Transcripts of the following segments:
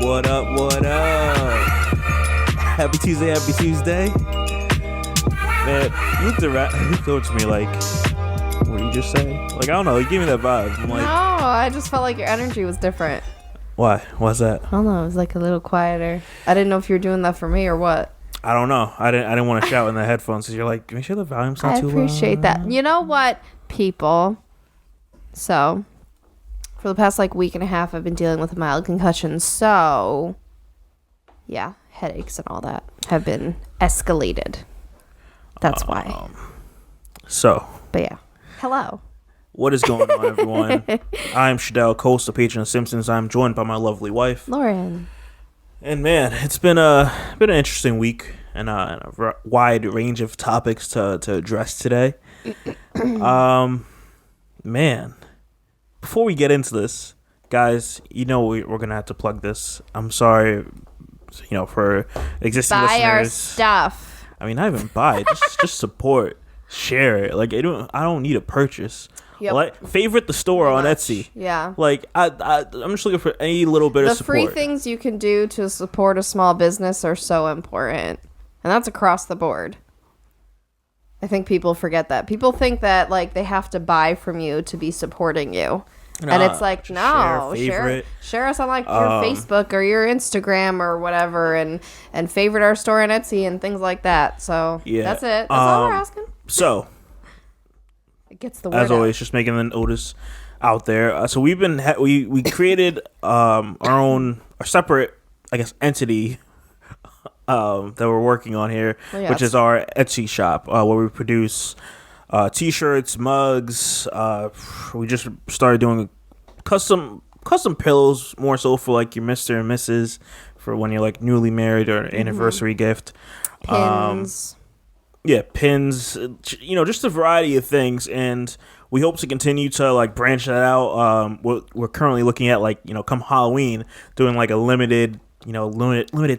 What up, what up? Happy Tuesday. Man, you looked towards me like, what did you just say? Like, I don't know, you gave me that vibe. I'm like, no, I just felt like your energy was different. Why? Why's that? I don't know, it was like a little quieter. I didn't know if you were doing that for me or what. I don't know. I didn't want to shout in the headphones because you're like, make sure the volume's not too loud. I appreciate that. You know what, people? So, for the past week and a half, I've been dealing with a mild concussion. So, yeah, headaches and all that have been escalated. That's why. But yeah, hello. What is going on, everyone? I'm Shadell, co-host of Patron of Simpsons. I'm joined by my lovely wife, Lauren. And man, it's been an interesting week and a wide range of topics to address today. Man, before we get into this, guys, we're gonna have to plug this. I'm sorry, for existing buy listeners. Our stuff. I mean, not even buy, just support, share it. Like, I don't need a purchase. Yep. Like, favorite the store on Etsy. Yeah. Like, I'm just looking for any little bit of support. The free things you can do to support a small business are so important. And that's across the board. I think people forget that. People think that, they have to buy from you to be supporting you. And it's like, no, share us on your Facebook or your Instagram or whatever and favorite our store on Etsy and things like that. So, yeah. That's it. That's all we're asking. So... It gets the word as always, out. just making the notice out there. So we've been we created our separate, I guess, entity that we're working on here, which is our Etsy shop where we produce T-shirts, mugs. We just started doing custom pillows, more so for your Mr. and Mrs. for when you're newly married or an anniversary gift. Pins. Yeah, pins, just a variety of things, and we hope to continue to branch that out. We're currently looking at come Halloween, doing a limited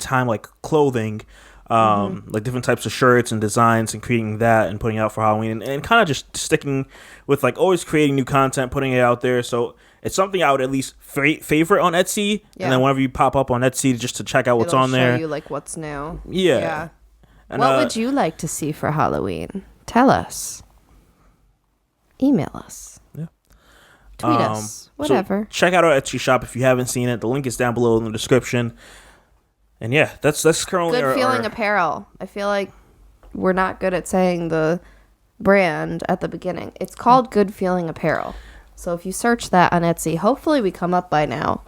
time clothing, different types of shirts and designs, and creating that and putting it out for Halloween, and kind of just sticking with always creating new content, putting it out there. So it's something I would at least favorite on Etsy, and then whenever you pop up on Etsy, just to check out what's on there. It'll show you what's new. Yeah. And, what would you like to see for Halloween? Tell us. Email us. Yeah. Tweet us. Whatever. So check out our Etsy shop if you haven't seen it. The link is down below in the description. And yeah, that's currently Good Feeling Apparel. I feel like we're not good at saying the brand at the beginning. It's called Good Feeling Apparel. So if you search that on Etsy, hopefully we come up by now.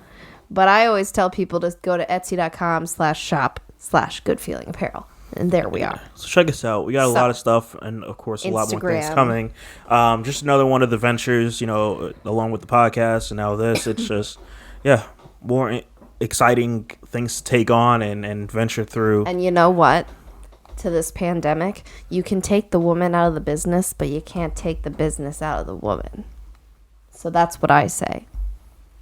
But I always tell people to go to etsy.com/shop/Good Feeling Apparel. And there we are. So check us out. We got a lot of stuff, and of course, a lot more things coming. Just another one of the ventures, along with the podcast, and now this. It's just, more exciting things to take on and venture through. And you know what? To this pandemic, you can take the woman out of the business, but you can't take the business out of the woman. So that's what I say.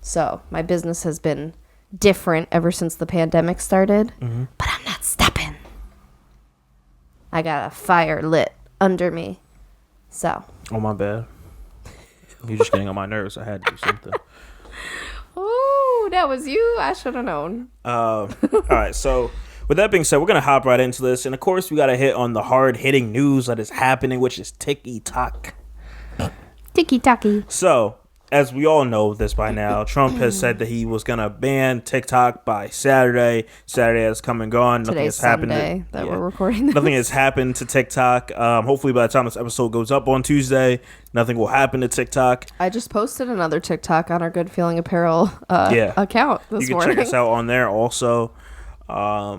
So my business has been different ever since the pandemic started, but I'm not stopping. I got a fire lit under me. So. Oh, my bad. You're just getting on my nerves. I had to do something. Ooh, that was you. I should have known. All right. So, with that being said, we're going to hop right into this. And, of course, we got to hit on the hard-hitting news that is happening, which is Tik Tok. Tiki-taki. So, as we all know this by now, Trump has said that he was going to ban TikTok by Saturday. Saturday has come and gone. Nothing has happened. Sunday that we're recording this. Nothing has happened to TikTok. Hopefully by the time this episode goes up on Tuesday, nothing will happen to TikTok. I just posted another TikTok on our Good Feeling Apparel account this morning. You can check us out on there also. I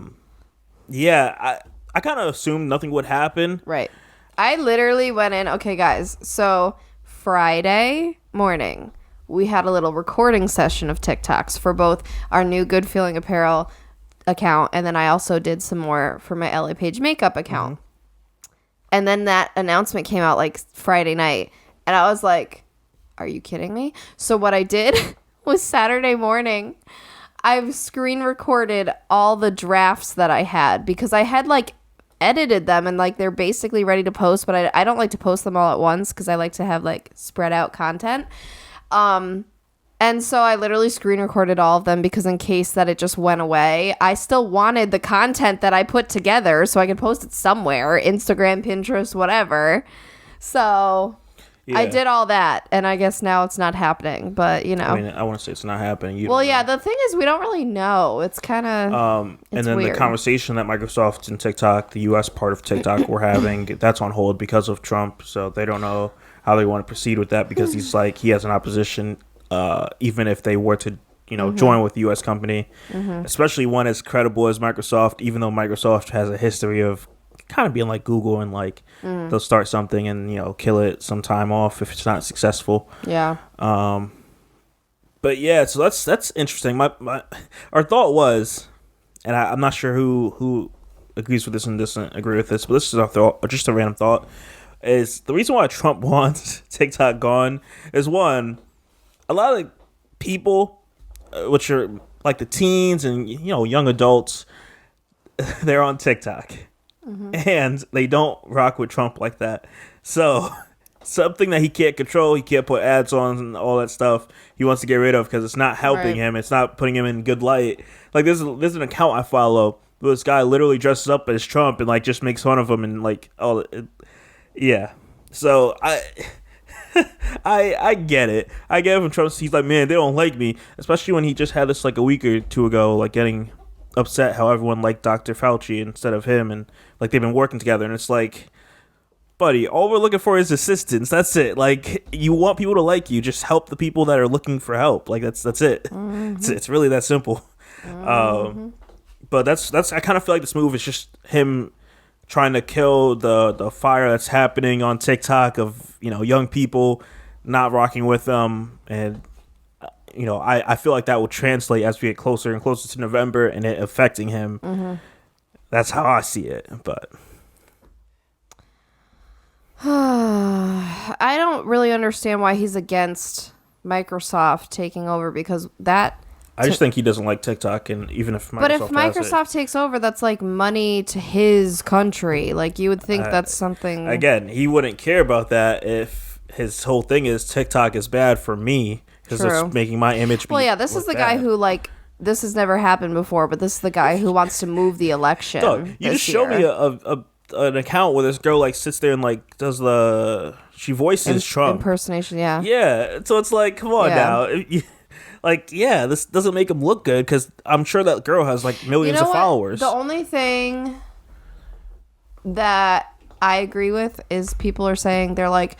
kind of assumed nothing would happen. Right. I literally went in. Okay, guys. So Friday morning, we had a little recording session of TikToks for both our new Good Feeling Apparel account, and then I also did some more for my LA Page makeup account. And then that announcement came out Friday night, and I was like, are you kidding me? So what I did was Saturday morning, I've screen recorded all the drafts that I had, because I had edited them and they're basically ready to post, but I don't like to post them all at once because I like to have spread out content. And so I literally screen recorded all of them because in case that it just went away, I still wanted the content that I put together so I could post it somewhere, Instagram, Pinterest, whatever. So I did all that, and I guess now it's not happening, but you know. I mean, I want to say it's not happening. Well, yeah, the thing is we don't really know. It's kind of and then weird. The conversation that Microsoft and TikTok, the US part of TikTok, were having, that's on hold because of Trump, so they don't know how they want to proceed with that because he has an opposition even if they were to, join with the U.S. company, especially one as credible as Microsoft, even though Microsoft has a history of kind of being like Google and like they'll start something and, kill it some time off if it's not successful. Yeah. But yeah, so that's interesting. Our thought was, and I'm not sure who agrees with this and doesn't agree with this, but this is our thought, just a random thought, is the reason why Trump wants TikTok gone is one, a lot of people, which are like the teens and young adults, they're on TikTok, and they don't rock with Trump like that. So something that he can't control, he can't put ads on and all that stuff, he wants to get rid of because it's not helping him. It's not putting him in good light. Like there's an account I follow where this guy literally dresses up as Trump and like just makes fun of him and like yeah. So I get it. I get it from Trump. He's like, man, they don't like me. Especially when he just had this like a week or two ago, like getting upset how everyone liked Dr. Fauci instead of him. And like they've been working together. And it's like, buddy, all we're looking for is assistance. That's it. Like you want people to like you. Just help the people that are looking for help. Like that's it. It's really that simple. But that's I kind of feel like this move is just him trying to kill the fire that's happening on TikTok of young people not rocking with them, and I feel like that will translate as we get closer and closer to November and it affecting him. That's how I see it. But I don't really understand why he's against Microsoft taking over because that. I just think he doesn't like TikTok, and even if Microsoft but if Microsoft takes over, that's like money to his country. Like you would think that's something. Again, he wouldn't care about that if his whole thing is TikTok is bad for me because it's making my image. Well, yeah, this is the guy who like this has never happened before, but this is the guy who wants to move the election. Dog, you just showed me an account where this girl like sits there and like does she voices Trump impersonation. Yeah, yeah. So it's like, come on now. Like, yeah, this doesn't make him look good because I'm sure that girl has like millions of followers. The only thing that I agree with is people are saying, they're like,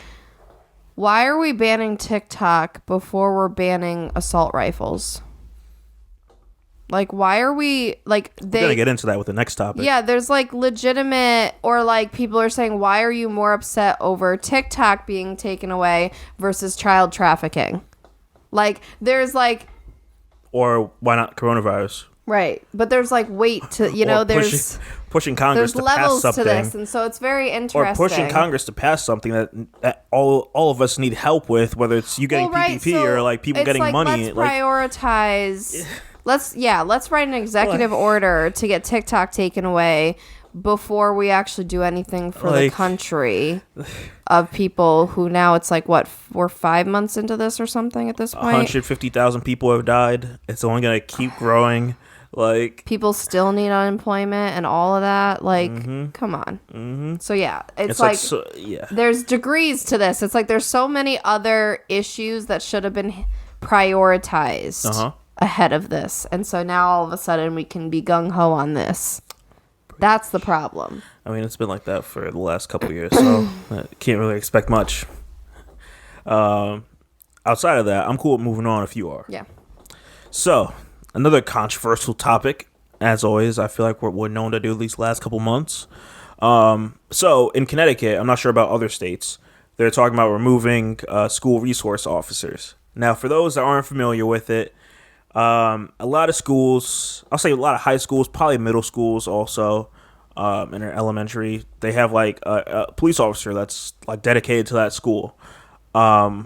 why are we banning TikTok before we're banning assault rifles? Like, why are we like we're gonna get into that with the next topic. Yeah, there's like legitimate, or like people are saying, why are you more upset over TikTok being taken away versus child trafficking? Like, there's like... Or why not coronavirus? Right. But there's like weight to, there's... Pushing Congress to pass something. There's levels to this, and so it's very interesting. Or pushing Congress to pass something that all of us need help with, whether it's you getting PPP or like people getting money. Let's prioritize... Let's write an executive order to get TikTok taken away before we actually do anything for the country of people who now it's like, what, we're 5 months into this or something at this point? 150,000 people have died. It's only going to keep growing. Like, people still need unemployment and all of that. Like, come on. So, yeah, it's like there's degrees to this. It's like there's so many other issues that should have been prioritized ahead of this. And so now all of a sudden we can be gung-ho on this. That's the problem. I mean, it's been like that for the last couple of years, so I can't really expect much. Outside of that, I'm cool with moving on if you are. Yeah. So, another controversial topic. As always, I feel like we're known to do these last couple months. So, in Connecticut, I'm not sure about other states, they're talking about removing school resource officers. Now, for those that aren't familiar with it, a lot of schools, I'll say a lot of high schools, probably middle schools also, in their elementary, they have like a police officer that's like dedicated to that school.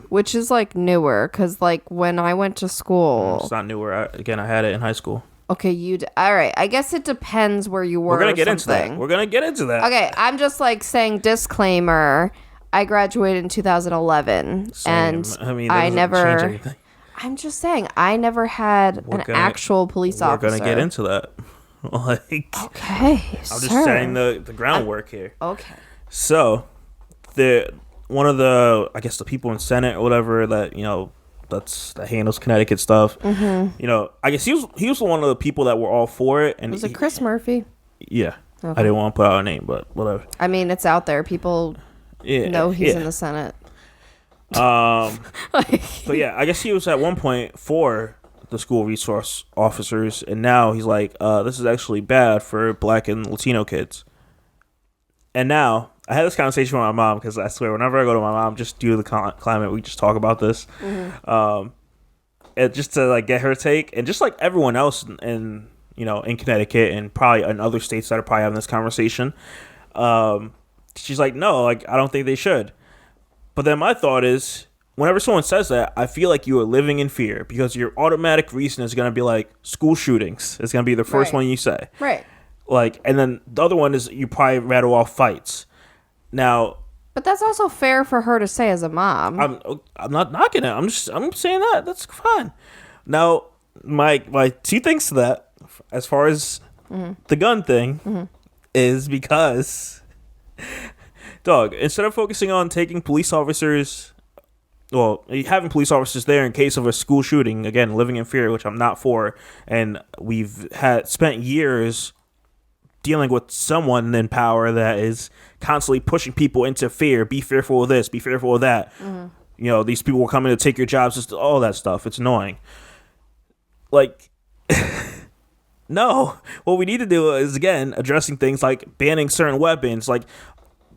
Which is like newer, because like when I went to school, it's not newer. I had it in high school. Okay, all right. I guess it depends where you were. We're gonna get into that. Okay, I'm just like saying disclaimer. I graduated in 2011, and I never. I'm just saying, I never had actual police officer. We're gonna get into that. Like, okay, I'm just setting the groundwork here. Okay. So, one of the, I guess, the people in Senate or whatever that, that handles Connecticut stuff. Mm-hmm. I guess he was one of the people that were all for it. And was it Chris Murphy? Yeah. Okay. I didn't want to put out a name, but whatever. I mean, it's out there. People know he's in the Senate. But yeah, I guess he was at one point for the school resource officers, and now he's like, this is actually bad for Black and Latino kids. And now, I had this conversation with my mom, because I swear, whenever I go to my mom, just due to the climate, we just talk about this. Mm-hmm. And just to like get her take, and just like everyone else in Connecticut and probably in other states that are probably having this conversation, she's like, no, like, I don't think they should. But then my thought is, whenever someone says that, I feel like you are living in fear, because your automatic reason is going to be like school shootings. It's going to be the first one you say. Right. Like, and then the other one is you probably rattle off fights. Now, but that's also fair for her to say as a mom. I'm not knocking it. I'm saying that that's fine. Now, my two things to that, as far as the gun thing, is because, dog, instead of focusing on taking police officers, well, having police officers there in case of a school shooting, again, living in fear, which I'm not for, and we've spent years dealing with someone in power that is constantly pushing people into fear. Be fearful of this, be fearful of that. These people will come in to take your jobs, just all that stuff. It's annoying. Like, no. What we need to do is, again, addressing things like banning certain weapons. Like,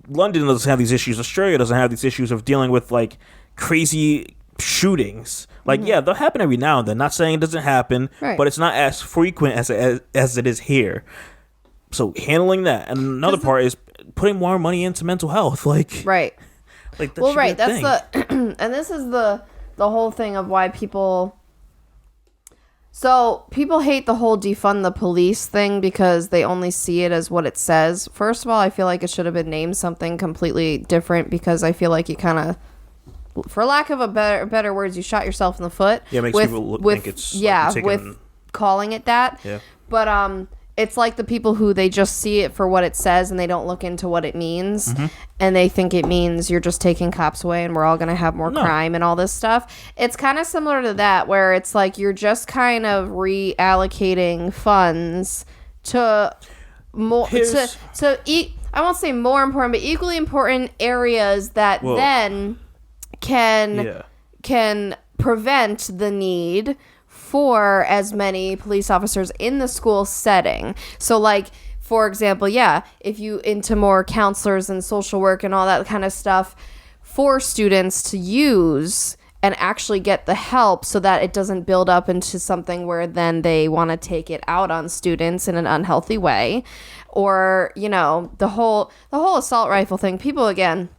London doesn't have these issues. Australia doesn't have these issues of dealing with, like, crazy shootings. Like, yeah, they'll happen every now and then. Not saying it doesn't happen, but it's not as frequent as it is here. So handling that, and another part is putting more money into mental health. Like, right, like that. Well, right. That's the, and this is the whole thing of why people. So people hate the whole defund the police thing because they only see it as what it says. First of all, I feel like it should have been named something completely different, because I feel like you kind of, for lack of a better words, you shot yourself in the foot. Yeah, it makes people think it's with calling it that. Yeah, but it's like the people who they just see it for what it says and they don't look into what it means, and they think it means you're just taking cops away and we're all going to have more crime and all this stuff. It's kind of similar to that, where it's like you're just kind of reallocating funds to more I won't say more important, but equally important areas that then can prevent the need for as many police officers in the school setting. So, like, for example, if you into more counselors and social work and all that kind of stuff for students to use and actually get the help, so that it doesn't build up into something where then they want to take it out on students in an unhealthy way. Or, the whole assault rifle thing. People, again,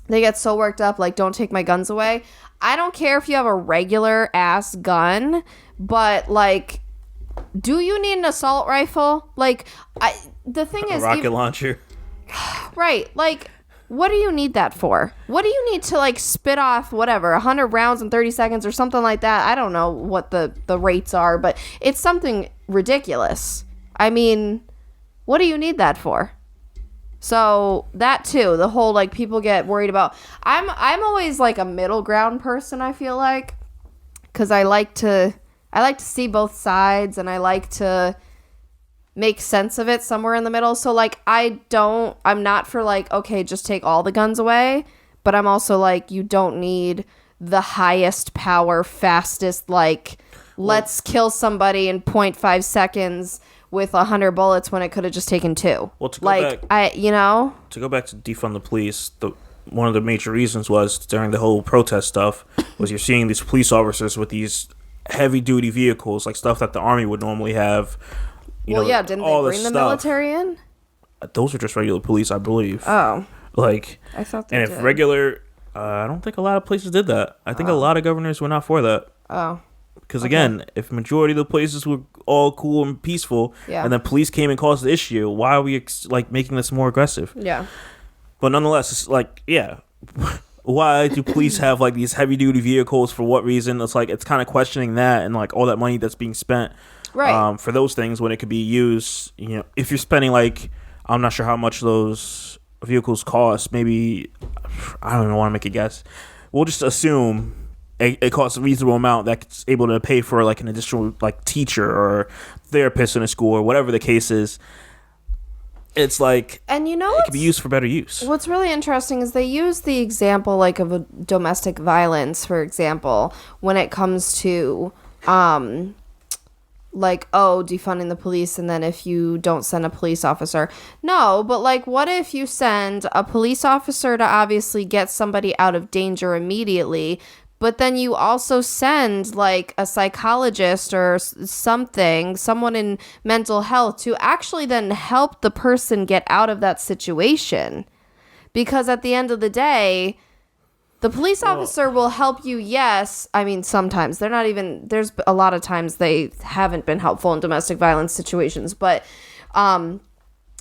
they get so worked up, like, don't take my guns away. I don't care if you have a regular ass gun, but, like, do you need an assault rifle? Like, the thing is, a rocket launcher. Right. Like, what do you need that for? What do you need to, like, spit off, 100 rounds in 30 seconds or something like that? I don't know what the rates are, but it's something ridiculous. I mean, what do you need that for? So that too, the whole, like, people get worried about. I'm always like a middle ground person, I feel like, because I like to see both sides, and I like to make sense of it somewhere in the middle. So, like, I'm not for, like, okay, just take all the guns away, but I'm also like, you don't need the highest power, fastest, like, let's kill somebody in 0.5 seconds with 100 bullets when it could have just taken 2. Well, to go back to defund the police, one of the major reasons was, during the whole protest stuff, was you're seeing these police officers with these heavy duty vehicles, like stuff that the army would normally have. Didn't they bring the military in? Those are just regular police, I believe. Oh, like, I thought they did. And if regular, I don't think a lot of places did that. I think a lot of governors were not for that. Oh. Because, again, if majority of the places were all cool and peaceful, and then police came and caused the issue, why are we, making this more aggressive? Yeah. But nonetheless, it's like, why do police have like these heavy duty vehicles? For what reason? It's like it's kind of questioning that and like all that money that's being spent for those things when it could be used. You know, if you're spending like, I'm not sure how much those vehicles cost. Maybe I don't even want to make a guess. We'll just assume it costs a reasonable amount that's able to pay for like an additional like teacher or therapist in a school or whatever the case is. It's like, and you know, it could be used for better use. What's really interesting is they use the example like of a domestic violence, for example, when it comes to like, defunding the police, and then if you don't send a police officer. No, but like, what if you send a police officer to obviously get somebody out of danger immediately, but then you also send like a psychologist or someone in mental health to actually then help the person get out of that situation? Because at the end of the day, the police officer will help you. Yes. I mean, sometimes there's a lot of times they haven't been helpful in domestic violence situations, but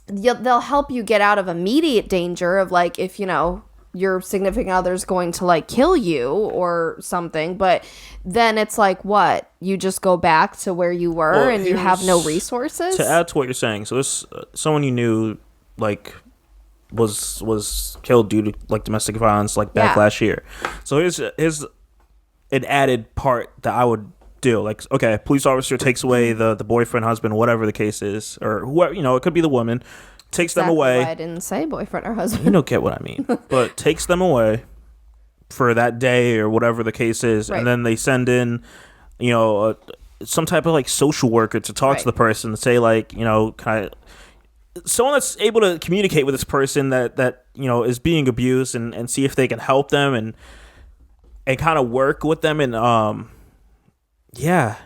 they'll help you get out of immediate danger of like, if, you know, your significant other's going to like kill you or something, but then it's like, what, you just go back to where you were and you have no resources? To add to what you're saying, so this someone you knew like was killed due to like domestic violence like back last year. So here's an added part that I would do. Like, okay, police officer takes away the boyfriend, husband, whatever the case is, or whoever, you know, it could be the woman. Takes them away. Why I didn't say boyfriend or husband. You don't get what I mean. But takes them away for that day or whatever the case is, and then they send in, you know, some type of like social worker to talk to the person and say like, you know, kind of someone that's able to communicate with this person that you know is being abused and see if they can help them and kind of work with them and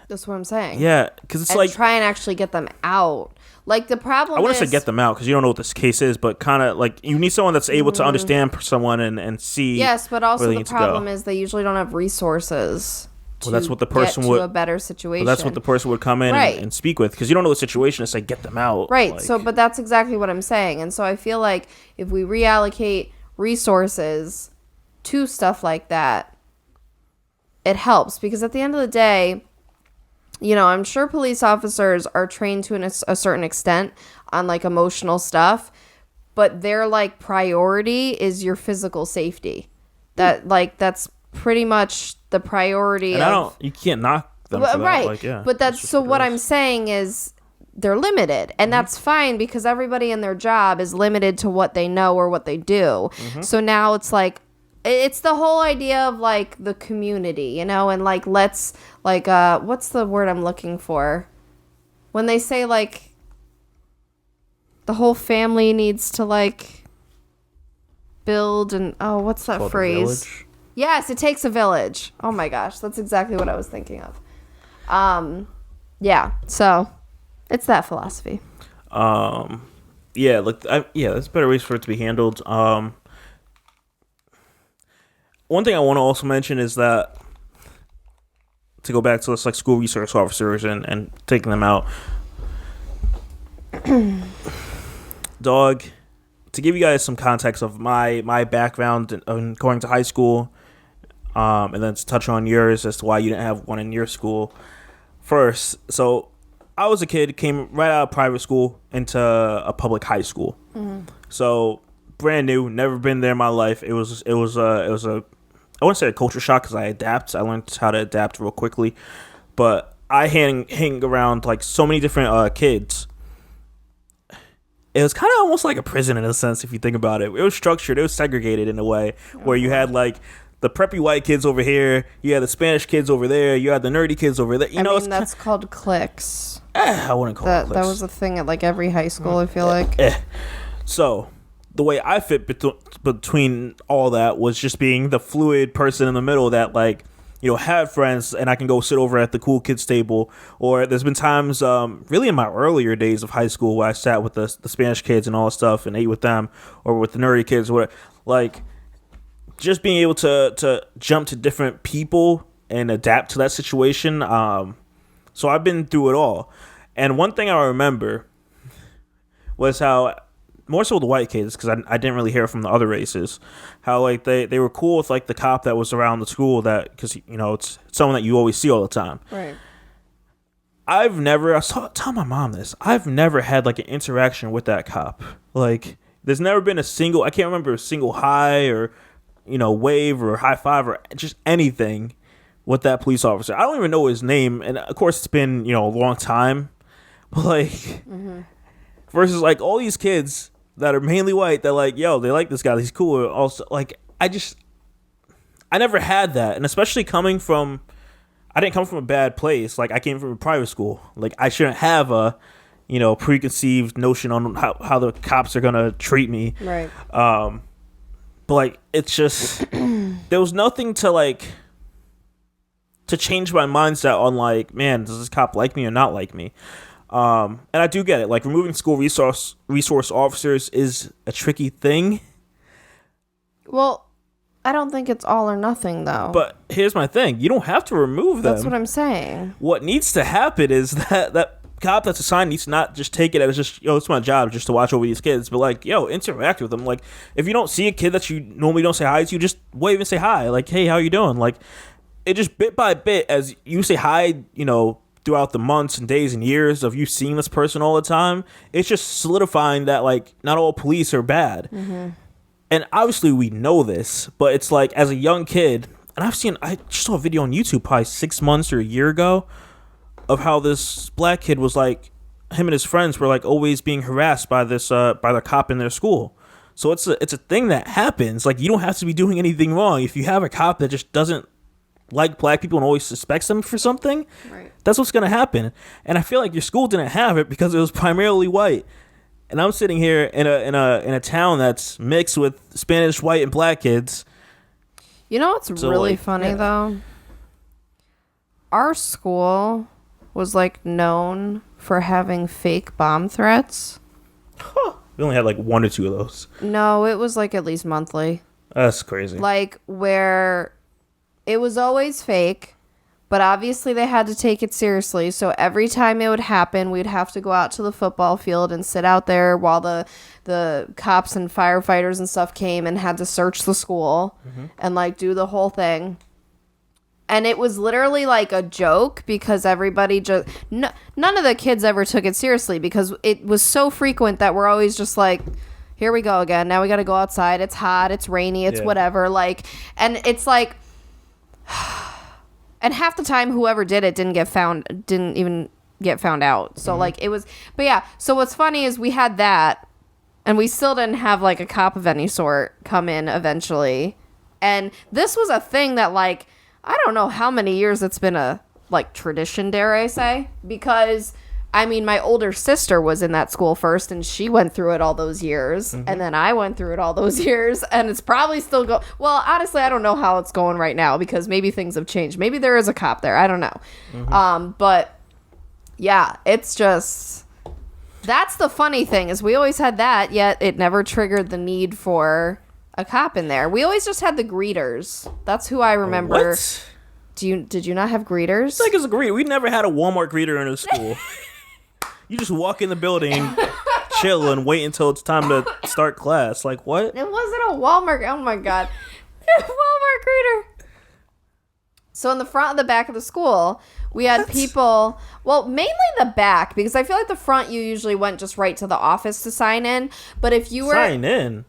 that's what I'm saying. Yeah, because it's like try and actually get them out. Like, the problem I want to say get them out because you don't know what this case is, but kind of like you need someone that's able to understand someone and see. Yes, but also the problem is they usually don't have resources. Well, that's what the person would. To a better situation. Well, that's what the person would come in and speak with, because you don't know the situation. It's like, get them out. Right. Like, so, but that's exactly what I'm saying, and so I feel like if we reallocate resources to stuff like that, it helps, because at the end of the day, you know, I'm sure police officers are trained to a certain extent on like emotional stuff, but their like priority is your physical safety. That's pretty much the priority. And you can't knock them for that. Right. Like, yeah, but that's so what I'm saying is they're limited, and that's fine, because everybody in their job is limited to what they know or what they do. So now it's like, it's the whole idea of like the community, you know, and like, let's like, what's the word I'm looking for? When they say like the whole family needs to like build and, what's that phrase? Yes, it takes a village. Oh my gosh, that's exactly what I was thinking of. Yeah, so it's that philosophy. Yeah, look, there's better ways for it to be handled. One thing I want to also mention is that, to go back to this like school resource officers and taking them out, dog, to give you guys some context of my background in going to high school, and then to touch on yours as to why you didn't have one in your school. First, so I was a kid, came right out of private school into a public high school. So brand new, never been there in my life. It was a I wouldn't say a culture shock, because I learned how to adapt real quickly, but I hang around like so many different kids. It was kind of almost like a prison in a sense, if you think about it. It was structured, it was segregated in a way where you had like the preppy white kids over here, you had the Spanish kids over there, you had the nerdy kids over there. That's called cliques. I wouldn't call it cliques. That was a thing at like every high school, I feel like. So the way I fit between all that was just being the fluid person in the middle that, like, you know, had friends and I can go sit over at the cool kids table. Or there's been times, really in my earlier days of high school, where I sat with the Spanish kids and all that stuff and ate with them, or with the nerdy kids, where like just being able to jump to different people and adapt to that situation. So I've been through it all. And one thing I remember was how more so the white kids, because I didn't really hear from the other races, how like they were cool with like the cop that was around the school, that because it's someone that you always see all the time. Right. I was telling my mom this. I've never had like an interaction with that cop. Like, there's never been I can't remember a single hi or, wave or high five or just anything with that police officer. I don't even know his name. And of course it's been, a long time. But like, versus like all these kids that are mainly white that like, yo, they like this guy. He's cool. Also, like, I never had that. And especially I didn't come from a bad place. Like, I came from a private school. Like, I shouldn't have a, preconceived notion on how the cops are gonna treat me. Right. But like, it's just there was nothing to change my mindset on like, man, does this cop like me or not like me? And I do get it. Like, removing school resource officers is a tricky thing. Well, I don't think it's all or nothing, though. But here's my thing. You don't have to remove them. That's what I'm saying. What needs to happen is that cop that's assigned needs to not just take it as just, it's my job just to watch over these kids, but like, interact with them. Like, if you don't see a kid that you normally don't say hi to, just wave and say hi. Like, hey, how you doing? Like, it just bit by bit, as you say hi, throughout the months and days and years of you seeing this person all the time, it's just solidifying that, like, not all police are bad. Mm-hmm. And obviously we know this, but it's like, as a young kid, and I just saw a video on YouTube probably 6 months or a year ago of how this black kid was like, him and his friends were like always being harassed by this by the cop in their school. So it's a thing that happens. Like, you don't have to be doing anything wrong. If you have a cop that just doesn't like black people and always suspects them for something, right, that's what's gonna happen. And I feel like your school didn't have it because it was primarily white. And I'm sitting here in a town that's mixed with Spanish, white, and black kids. You know what's really funny though? Our school was like known for having fake bomb threats. Huh. We only had like 1 or 2 of those. No, it was like at least monthly. That's crazy. Like, where it was always fake, but obviously they had to take it seriously. So every time it would happen, we'd have to go out to the football field and sit out there while the cops and firefighters and stuff came and had to search the school and like do the whole thing. And it was literally like a joke because everybody just... none of the kids ever took it seriously because it was so frequent that we're always just like, here we go again. Now we got to go outside. It's hot. It's rainy. It's whatever. Like, and it's like... And half the time, whoever did it didn't even get found out. So, like, it was... But, yeah. So, what's funny is we had that, and we still didn't have, like, a cop of any sort come in eventually. And this was a thing that, like, I don't know how many years it's been a, like, tradition, dare I say. Because, I mean, my older sister was in that school first, and she went through it all those years. And then I went through it all those years, and it's probably still going... Well, honestly, I don't know how it's going right now, because maybe things have changed. Maybe there is a cop there. I don't know. But, yeah, it's just... That's the funny thing, is we always had that, yet it never triggered the need for a cop in there. We always just had the greeters. That's who I remember. What? Did you not have greeters? It's like it's a greeter. We never had a Walmart greeter in a school. You just walk in the building, chill, and wait until it's time to start class. Like, what? It wasn't a Walmart. Oh, my God. Walmart greeter. So in the front and the back of the school, we had people... Well, mainly the back, because I feel like the front, you usually went just right to the office to sign in. But if you were... Sign in?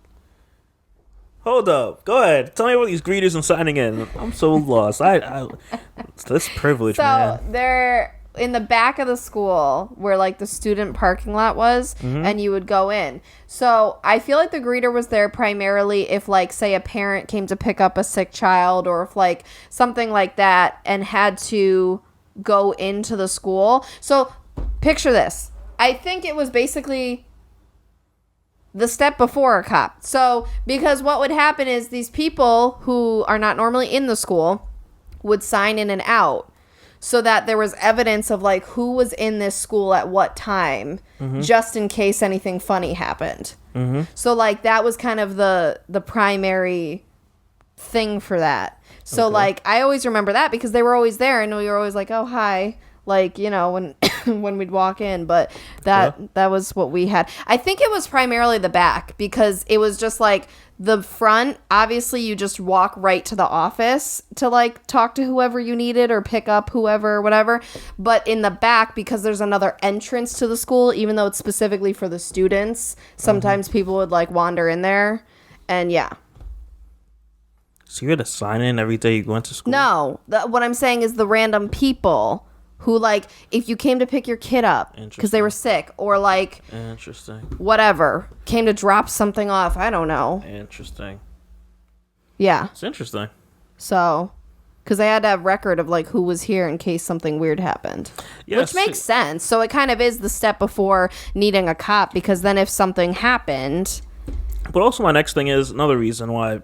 Hold up. Go ahead. Tell me about these greeters and signing in. I'm so lost. It's this privilege, man. So they're in the back of the school where like the student parking lot was, and you would go in. So I feel like the greeter was there primarily if like, say, a parent came to pick up a sick child, or if like something like that and had to go into the school. So picture this. I think it was basically the step before a cop. So, because what would happen is these people who are not normally in the school would sign in and out so that there was evidence of like who was in this school at what time, just in case anything funny happened. So like that was kind of the primary thing for that. So like I always remember that because they were always there and we were always like, oh, hi. Like, you know, when when we'd walk in, but that was what we had. I think it was primarily the back because it was just like the front. Obviously, you just walk right to the office to like talk to whoever you needed or pick up whoever or whatever. But in the back, because there's another entrance to the school, even though it's specifically for the students, sometimes people would like wander in there, and yeah. So you had to sign in every day you went to school? No, what I'm saying is the random people who, like, if you came to pick your kid up because they were sick or, like, interesting, whatever, came to drop something off. I don't know. Interesting. Yeah. It's interesting. So, because they had to have record of, like, who was here in case something weird happened. Yes. Which makes sense. So it kind of is the step before needing a cop because then if something happened... But also my next thing is another reason why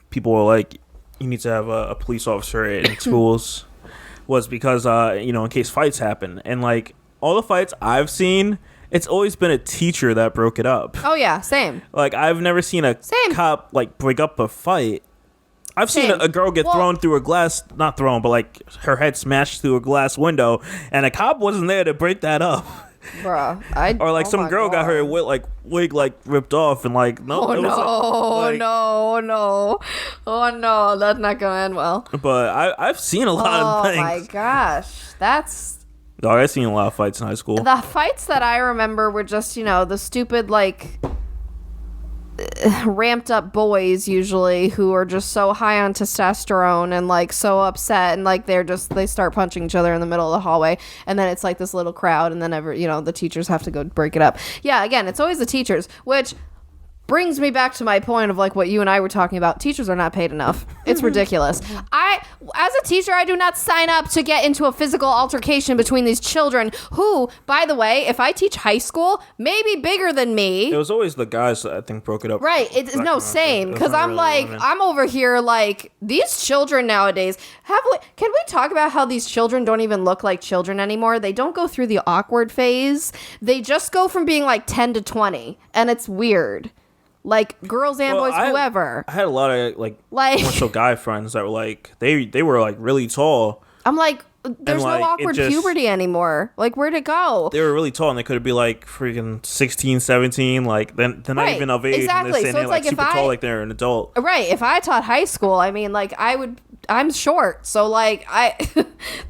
people are like, you need to have a police officer in schools was because, in case fights happen. And like all the fights I've seen, it's always been a teacher that broke it up. Oh yeah, same. Like I've never seen a cop like break up a fight. I've seen a girl get thrown through a glass, not thrown, but like her head smashed through a glass window and a cop wasn't there to break that up. Bruh, or like some girl got her wig like ripped off and like no. Oh no, that's not gonna end well. But I've seen a lot of things. Oh my gosh, that's. Dog, I've seen a lot of fights in high school. The fights that I remember were just the stupid like ramped up boys usually who are just so high on testosterone and like so upset and like they start punching each other in the middle of the hallway and then it's like this little crowd and then the teachers have to go break it up. Yeah, again, it's always the teachers, which brings me back to my point of like what you and I were talking about. Teachers are not paid enough. It's ridiculous. As a teacher, I do not sign up to get into a physical altercation between these children who, by the way, if I teach high school, may be bigger than me. It was always the guys that I think broke it up. Right. It's no same. Because I'm really like, women. I'm over here like these children nowadays. Can we talk about how these children don't even look like children anymore? They don't go through the awkward phase. They just go from being like 10 to 20. And it's weird. Like girls and boys, whoever. I had a lot of like more so guy friends that were like they were like really tall. I'm like, there's no awkward puberty anymore. Like where'd it go? They were really tall and they could be like freaking 16, 17. Like they're not even of age. Exactly. And they're so it's like super tall, like they're an adult. Right. If I taught high school, I mean, like I'm short, so like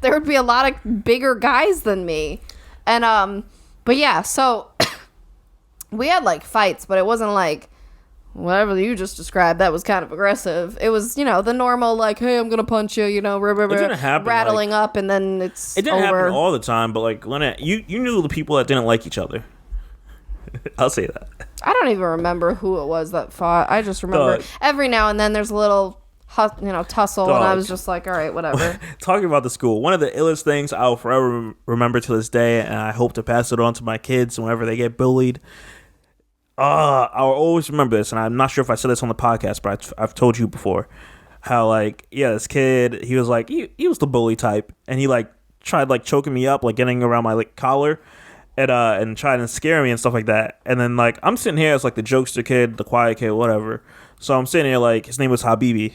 there would be a lot of bigger guys than me, and but yeah, so we had like fights, but it wasn't like. Whatever you just described, that was kind of aggressive. It was, the normal, like, hey, I'm going to punch you, it didn't happen, rattling up, and then it didn't happen all the time, but, like, you knew the people that didn't like each other. I'll say that. I don't even remember who it was that fought. I just remember every now and then there's a little, tussle, and I was just like, all right, whatever. Talking about the school, one of the illest things I'll forever remember to this day, and I hope to pass it on to my kids whenever they get bullied, I'll always remember this, and I'm not sure if I said this on the podcast, but I've told you before how, like, this kid, he was like, he was the bully type, and he, like, tried, like, choking me up, like, getting around my, like, collar, and trying to scare me and stuff like that, and then, like, I'm sitting here as, like, the jokester kid, the quiet kid, whatever, so I'm sitting here, like, his name was Habibi.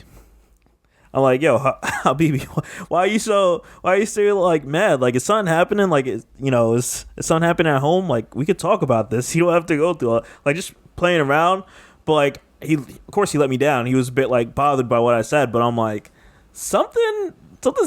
I'm like, yo, Habibi, why are you so like mad? Like, is something happening? Like, is something happening at home? Like, we could talk about this. You don't have to go through it. Like, just playing around. But like, of course he let me down. He was a bit like bothered by what I said, but I'm like, something's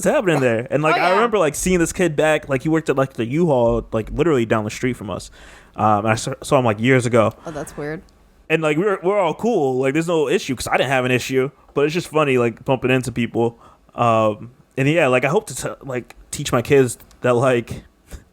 happening there. And like, I remember like seeing this kid back. Like, he worked at like the U-Haul, like literally down the street from us. And I saw him like years ago. Oh, that's weird. And like we're all cool, like there's no issue because I didn't have an issue, but it's just funny like bumping into people. And yeah, like I hope to like teach my kids that like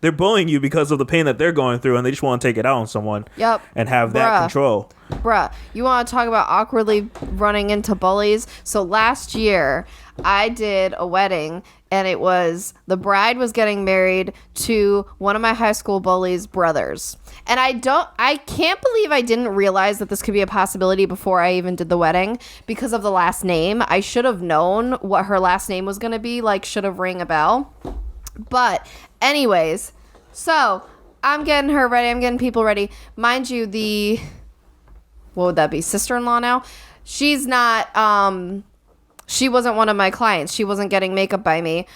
they're bullying you because of the pain that they're going through, and they just want to take it out on someone. Yep. And have that control. Bruh, you want to talk about awkwardly running into bullies? So last year, I did a wedding, and it was the bride was getting married to one of my high school bullies' brothers. And I can't believe I didn't realize that this could be a possibility before I even did the wedding because of the last name. I should have known what her last name was going to be, like should have rang a bell. But anyways, so I'm getting her ready. I'm getting people ready. Mind you, what would that be? Sister-in-law now? She's not, she wasn't one of my clients. She wasn't getting makeup by me.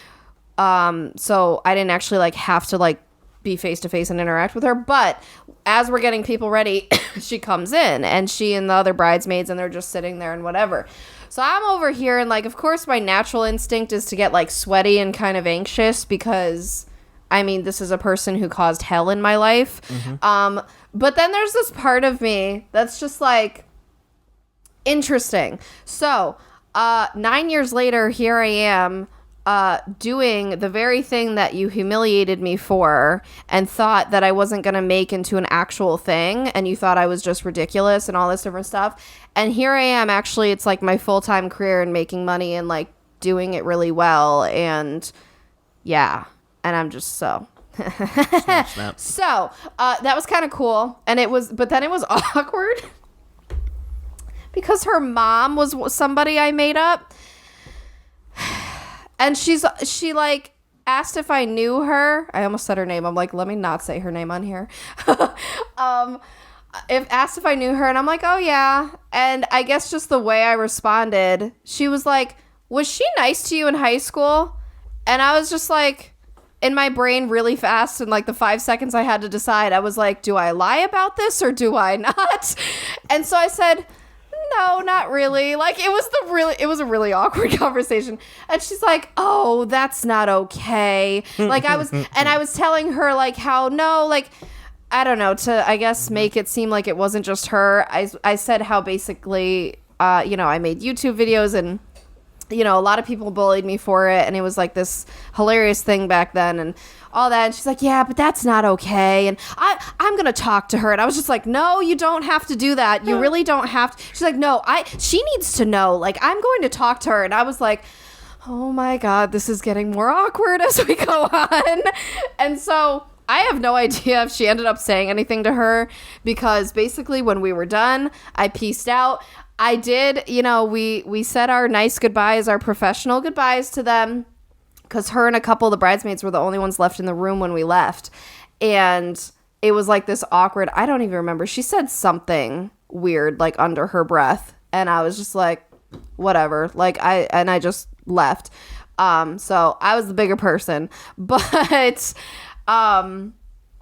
So I didn't actually like have to like be face to face and interact with her. But as we're getting people ready, she comes in, and she and the other bridesmaids, and they're just sitting there and whatever. So I'm over here, and like, of course, my natural instinct is to get like sweaty and kind of anxious because, I mean, this is a person who caused hell in my life. But then there's this part of me that's just like, interesting. So 9 years later, here I am doing the very thing that you humiliated me for and thought that I wasn't going to make into an actual thing, and you thought I was just ridiculous and all this different stuff. And here I am, actually, it's like my full-time career and making money and like doing it really well. And yeah, and I'm just so... Snap. So that was kind of cool, and but then it was awkward because her mom was somebody I made up, and she like asked if I knew her. I almost said her name. I'm like, let me not say her name on here. Asked if I knew her, and I'm like, oh yeah. And I guess just the way I responded, she was like, was she nice to you in high school? And I was just like, in my brain really fast, in like the 5 seconds I had to decide, I was like, do I lie about this or do I not? And so I said, no, not really. Like, it was a really awkward conversation. And she's like, oh, that's not okay. Like, I was telling her like how, no, like, I don't know, to, I guess, make it seem like it wasn't just her. I said how basically, I made YouTube videos, and a lot of people bullied me for it, and it was like this hilarious thing back then and all that. And she's like, yeah, but that's not okay, and I'm gonna talk to her. And I was just like, no, you don't have to do that. You really don't have to. She's like, no, she needs to know, like, I'm going to talk to her. And I was like, oh my god, this is getting more awkward as we go on. And so I have no idea if she ended up saying anything to her, because basically when we were done, I peaced out. I did, we said our nice goodbyes, our professional goodbyes to them, because her and a couple of the bridesmaids were the only ones left in the room when we left. And it was like this awkward, I don't even remember. She said something weird, like under her breath. And I was just like, whatever. Like, I just left. So I was the bigger person. But,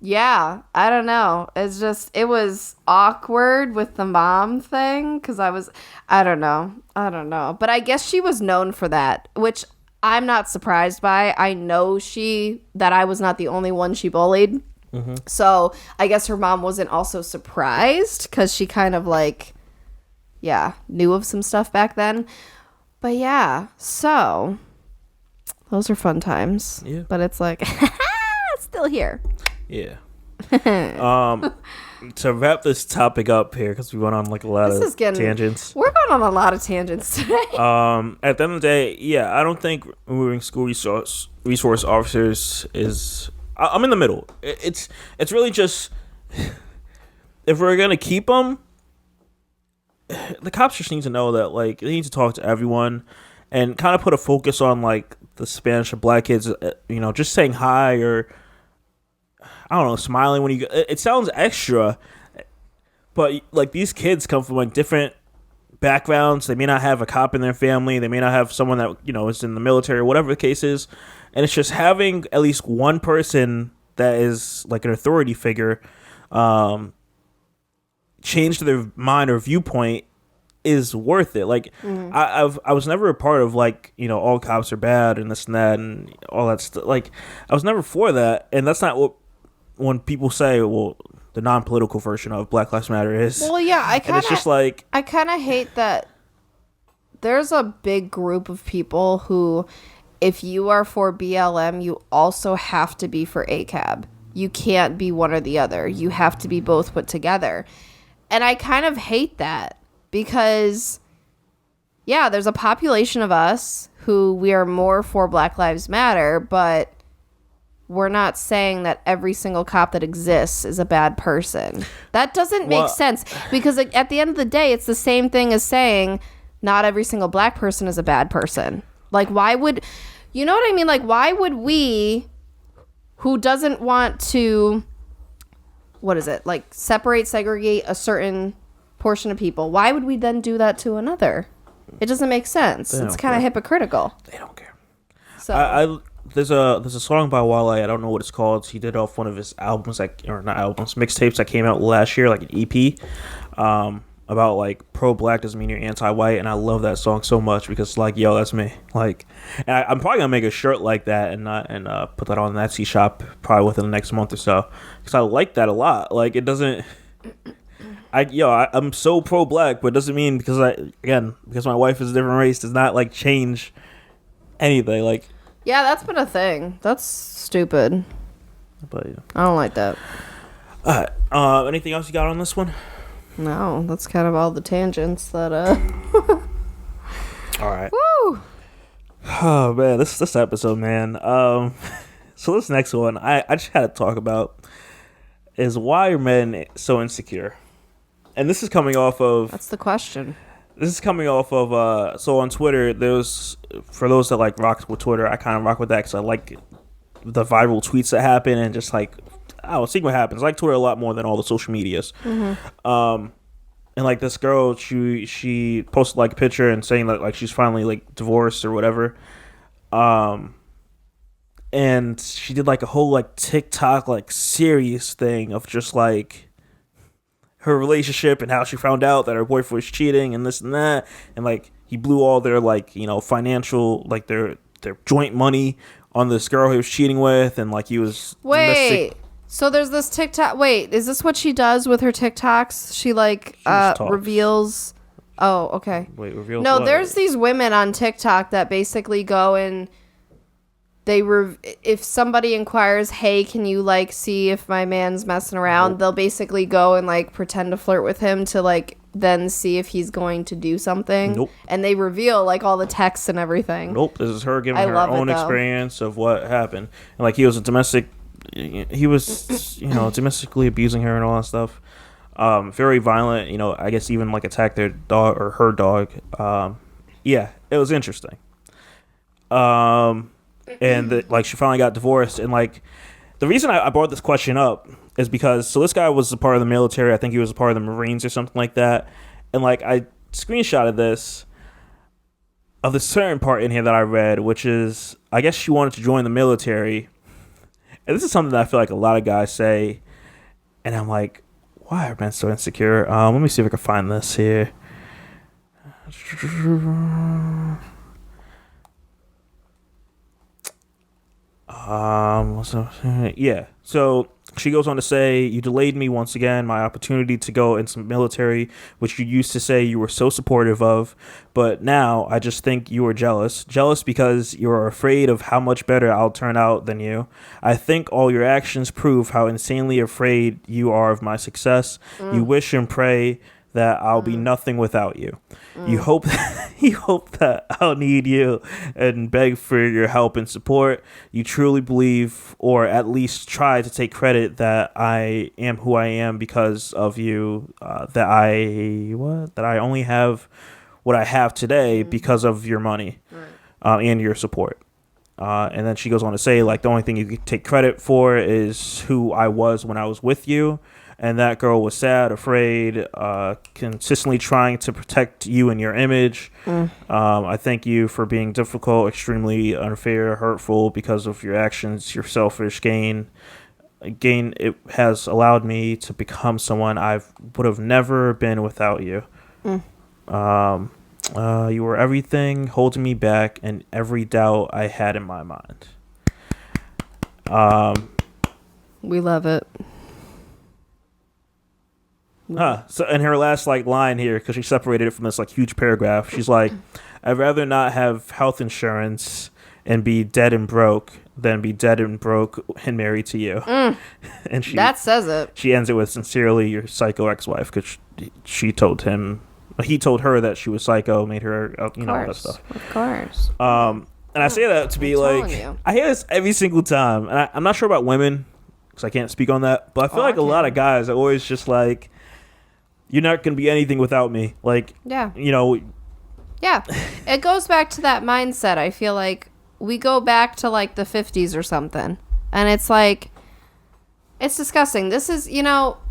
yeah, I don't know. It was awkward with the mom thing, because I don't know. But I guess she was known for that, which I'm not surprised by. I know that I was not the only one she bullied. Mm-hmm. So I guess her mom wasn't also surprised, because she kind of like, yeah, knew of some stuff back then. But yeah, so those are fun times. Yeah. But it's like, still here. Yeah. To wrap this topic up here, because we went on like a lot of tangents. We're going on a lot of tangents today. At the end of the day, yeah, I don't think removing school resource officers is. I'm in the middle. It's really just, if we're gonna keep them, the cops just need to know that, like, they need to talk to everyone and kind of put a focus on like the Spanish or black kids. Just saying hi, or I don't know, smiling when you. It sounds extra, but like, these kids come from like different backgrounds. They may not have a cop in their family. They may not have someone that is in the military or whatever the case is. And it's just having at least one person that is like an authority figure change their mind or viewpoint is worth it. Like, I was never a part of like, all cops are bad and this and that and all that stuff. Like, I was never for that, and that's not what. When people say, well, the non-political version of Black Lives Matter is. Well, yeah, I kind of hate that there's a big group of people who, if you are for BLM, you also have to be for ACAB. You can't be one or the other. You have to be both put together. And I kind of hate that, because, yeah, there's a population of us who we are more for Black Lives Matter, but we're not saying that every single cop that exists is a bad person. That doesn't make sense, because at the end of the day, it's the same thing as saying not every single black person is a bad person. Like, why would, you know what I mean? Like, why would we, who doesn't want to, like, segregate a certain portion of people, why would we then do that to another? It doesn't make sense. It's kind of hypocritical. They don't care. So there's a song by Wale. I don't know what it's called. He did off one of his albums, like, or not albums, mixtapes that came out last year, like an EP. About like pro-black doesn't mean you're anti-white, and I love that song so much because like, yo, that's me. Like, and I'm probably gonna make a shirt like that and put that on the Etsy shop probably within the next month or so because I like that a lot. Like, it doesn't. I'm so pro-black, but it doesn't mean because my wife is a different race does not like change anything. Like, yeah, that's been a thing. That's stupid. But yeah. I don't like that. All right. Anything else you got on this one? No, that's kind of all the tangents that All right. Woo! Oh man, this episode, man. So this next one, I just had to talk about is why are men so insecure? And this is coming off of. That's the question. This is coming off of so on Twitter. There's for those that like rock with Twitter, I kind of rock with that because I like the viral tweets that happen and just like. Seeing what happens. I like Twitter a lot more than all the social medias. Mm-hmm. And like this girl, she posted like a picture and saying that like she's finally like divorced or whatever. And she did like a whole like TikTok like serious thing of just like her relationship and how she found out that her boyfriend was cheating and this and that, and like he blew all their like financial like their joint money on this girl he was cheating with, and like he was domestic. So there's this TikTok. Wait, is this what she does with her TikToks? She like reveals. Oh, okay. Wait, reveals. No, what? there's these women on TikTok that basically go and if somebody inquires, hey, can you like see if my man's messing around? Nope. They'll basically go and like pretend to flirt with him to like then see if he's going to do something. Nope. And they reveal like all the texts and everything. Nope. This is her giving her own experience of what happened. And like he was domestically abusing her and all that stuff. Very violent, I guess even like attacked their dog or her dog. Yeah, it was interesting. And like she finally got divorced, and like the reason I brought this question up is because this guy was a part of the military. I think he was a part of the Marines or something like that. And like I screenshotted this of the certain part in here that I read, which is I guess she wanted to join the military. And this is something that I feel like a lot of guys say, and I'm like, why are men so insecure? Let me see if I can find this here. Yeah. So she goes on to say, you delayed me once again, my opportunity to go into the military, which you used to say you were so supportive of. But now I just think you are jealous. Jealous because you are afraid of how much better I'll turn out than you. I think all your actions prove how insanely afraid you are of my success. You wish and pray that I'll be nothing without you. You hope that I'll need you and beg for your help and support. You truly believe, or at least try to take credit that I am who I am because of you. That I only have what I have today because of your money, and your support. And then she goes on to say, like, the only thing you can take credit for is who I was when I was with you. And that girl was sad, afraid, consistently trying to protect you and your image. I thank you for being difficult, extremely unfair, hurtful because of your actions, your selfish gain. Again, it has allowed me to become someone I would have never been without you. You were everything, holding me back, and every doubt I had in my mind. We love it. So in her last like line here, because she separated it from this like huge paragraph, she's like, I'd rather not have health insurance and be dead and broke than be dead and broke and married to you. And that says it. She ends it with, sincerely, your psycho ex-wife, because he told her that she was psycho, made her all that stuff. Of course. And I say that to be like, I hear this every single time, and I'm not sure about women because I can't speak on that, but I feel like a lot of guys are always just like, you're not going to be anything without me. Like, yeah. Yeah. It goes back to that mindset. I feel like we go back to like the 50s or something. And it's like, it's disgusting. This is, the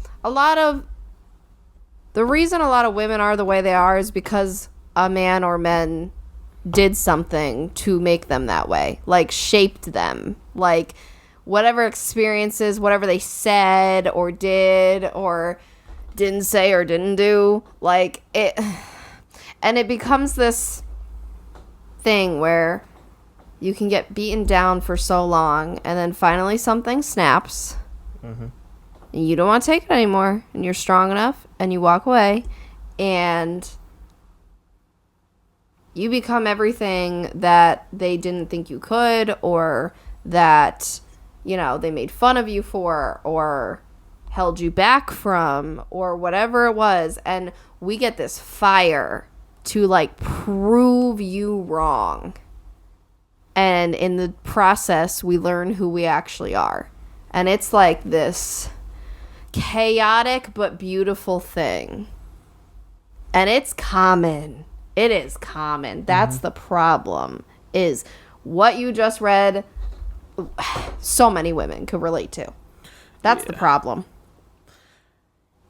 reason a lot of women are the way they are is because a man or men did something to make them that way, like shaped them, like whatever experiences, whatever they said or did or didn't say or didn't do, like it. And it becomes this thing where you can get beaten down for so long and then finally something snaps. Mm-hmm. And you don't want to take it anymore, and you're strong enough, and you walk away, and you become everything that they didn't think you could, or that, you know, they made fun of you for, or held you back from, or whatever it was. And we get this fire to, like, prove you wrong. And in the process, we learn who we actually are. And it's like this chaotic but beautiful thing. And it's common. It is common. That's the problem, is what you just read, so many women could relate to. That's the problem.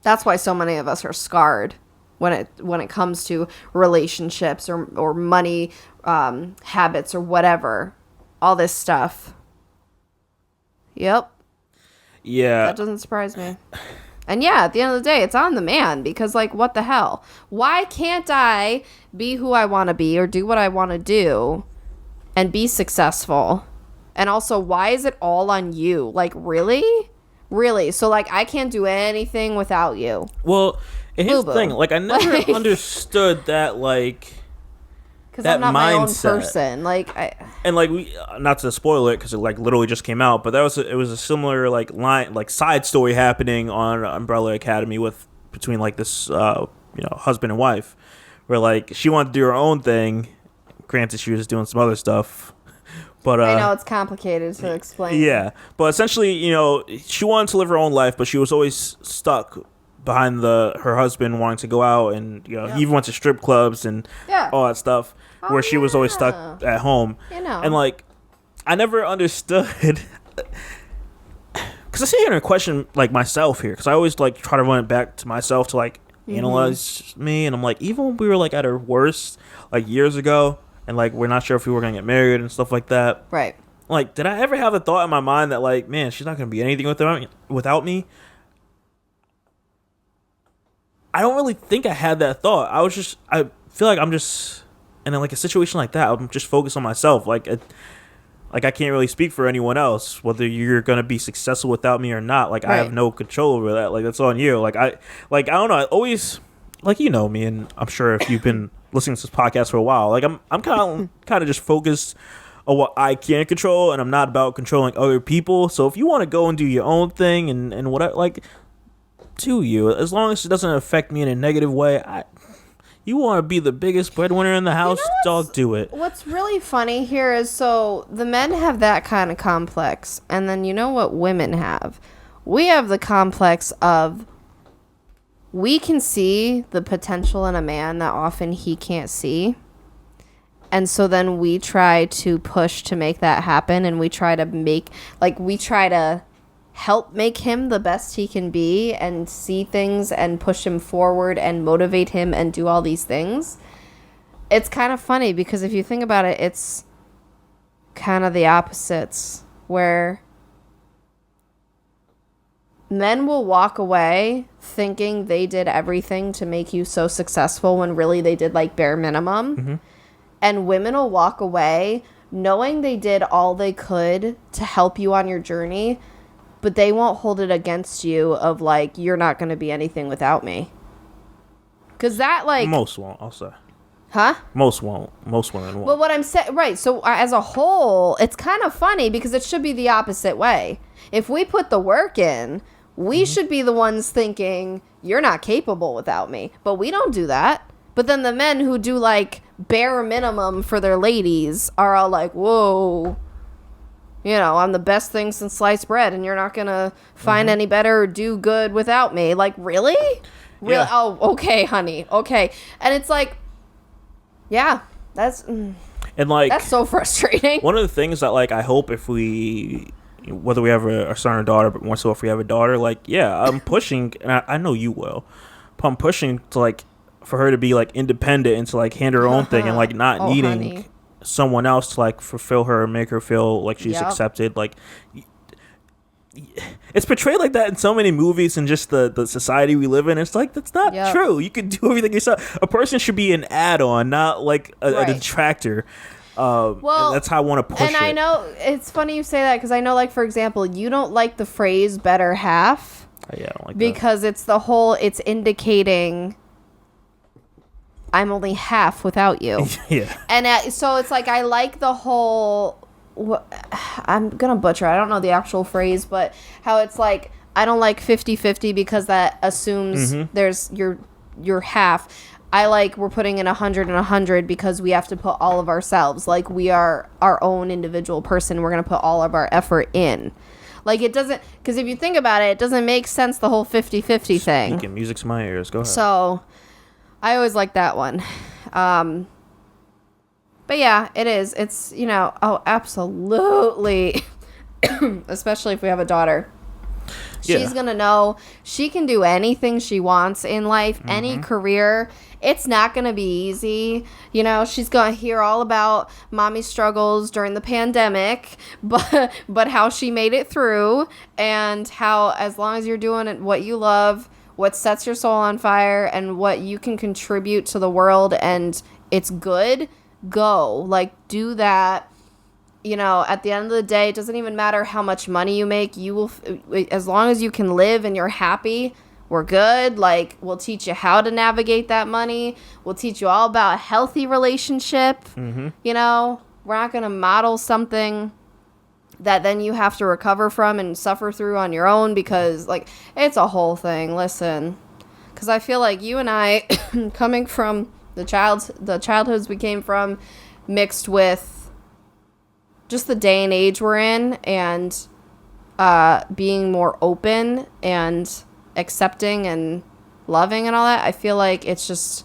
That's why so many of us are scarred when it comes to relationships or money habits or whatever. All this stuff. Yep. Yeah. That doesn't surprise me. And yeah, at the end of the day, it's on the man, because, like, what the hell? Why can't I be who I want to be or do what I want to do and be successful? And also, why is it all on you? Like, really? Really? So, like, I can't do anything without you. Well, and here's the thing. Like, I never understood that, like, because that I'm not my own mindset. person. And, like, we, not to spoil it, because it, like, literally just came out, but it was a similar, like, side story happening on Umbrella Academy between, like, this, husband and wife, where, like, she wanted to do her own thing. Granted, she was doing some other stuff. But I know it's complicated to explain. Yeah, but essentially, she wanted to live her own life, but she was always stuck behind her husband wanting to go out, and he even went to strip clubs and all that stuff, where she was always stuck at home. And, like, I never understood, because I sit here and question, like, myself here, because I always, like, try to run it back to myself to, like, analyze me, and I'm like, even when we were, like, at our worst, like, years ago, and, like, we're not sure if we were going to get married and stuff like that. Right. Like, did I ever have the thought in my mind that, like, man, she's not going to be anything without me? I don't really think I had that thought. I feel like I'm just, in, like, a situation like that, I'm just focused on myself. Like, I can't really speak for anyone else, whether you're going to be successful without me or not. Like, right. I have no control over that. Like, that's on you. Like, I don't know. I always, like, you know me, and I'm sure if you've been listening to this podcast for a while, like, I'm kind of just focused on what I can control, and I'm not about controlling other people. So if you want to go and do your own thing and whatever, like, do you, as long as it doesn't affect me in a negative way. You want to be the biggest breadwinner in the house, dog, do it. What's really funny here is, so the men have that kind of complex, and then you know what women have? We have the complex of, we can see the potential in a man that often he can't see. And so then we try to push to make that happen, and we try to help make him the best he can be and see things and push him forward and motivate him and do all these things. It's kind of funny, because if you think about it, it's kind of the opposites, where men will walk away thinking they did everything to make you so successful when really they did, like, bare minimum. Mm-hmm. And women will walk away knowing they did all they could to help you on your journey, but they won't hold it against you of, like, you're not going to be anything without me. Because that, like... Most won't, I'll say. Huh? Most won't. Most women won't. But what I'm saying... Right, so as a whole, it's kind of funny, because it should be the opposite way. If we put the work in, we should be the ones thinking, you're not capable without me. But we don't do that. But then the men who do, like, bare minimum for their ladies are all like, whoa... I'm the best thing since sliced bread, and you're not going to find any better or do good without me. Like, really? Really? Yeah. Oh, okay, honey. Okay. And it's like, yeah, that's... And, like... That's so frustrating. One of the things that, like, I hope if we... Whether we have a son or daughter, but more so if we have a daughter, like, yeah, I'm pushing, and I know you will, but I'm pushing to, like, for her to be like independent and to like handle her own thing and like not needing honey. someone else to like fulfill her and make her feel like she's Yep. accepted. Like it's portrayed like that in so many movies and just the society we live in. It's like that's not Yep. true. You can do everything yourself. A person should be an add-on, not like a Right. detractor. Well, and that's how I want to push and it. I know it's funny you say that because I know, like, for example, you don't like the phrase "better half" Yeah, I don't like because it's indicating I'm only half without you. that. Yeah. And so it's like I like the whole. I'm gonna butcher. I don't know the actual phrase, but how it's like I don't like 50-50 because that assumes there's your half. I like we're putting in 100 and 100 because we have to put all of ourselves. Like we are our own individual person. We're gonna put all of our effort in. Like it doesn't, because if you think about it, it doesn't make sense the whole 50-50 thing. Speaking music to my ears. Go ahead. So I always like that one. But yeah, it is. It's, oh, absolutely. Especially if we have a daughter. Yeah. She's going to know she can do anything she wants in life, any career. It's not going to be easy. She's going to hear all about mommy's struggles during the pandemic, but how she made it through and how as long as you're doing it, what you love, what sets your soul on fire and what you can contribute to the world and it's good, go. Like, do that. At the end of the day, it doesn't even matter how much money you make. You will, as long as you can live and you're happy, we're good. Like, we'll teach you how to navigate that money. We'll teach you all about a healthy relationship. We're not going to model something that then you have to recover from and suffer through on your own because, like, it's a whole thing. Listen, because I feel like you and I, coming from the childhoods we came from, mixed with just the day and age we're in and being more open and accepting and loving and all that, I feel like it's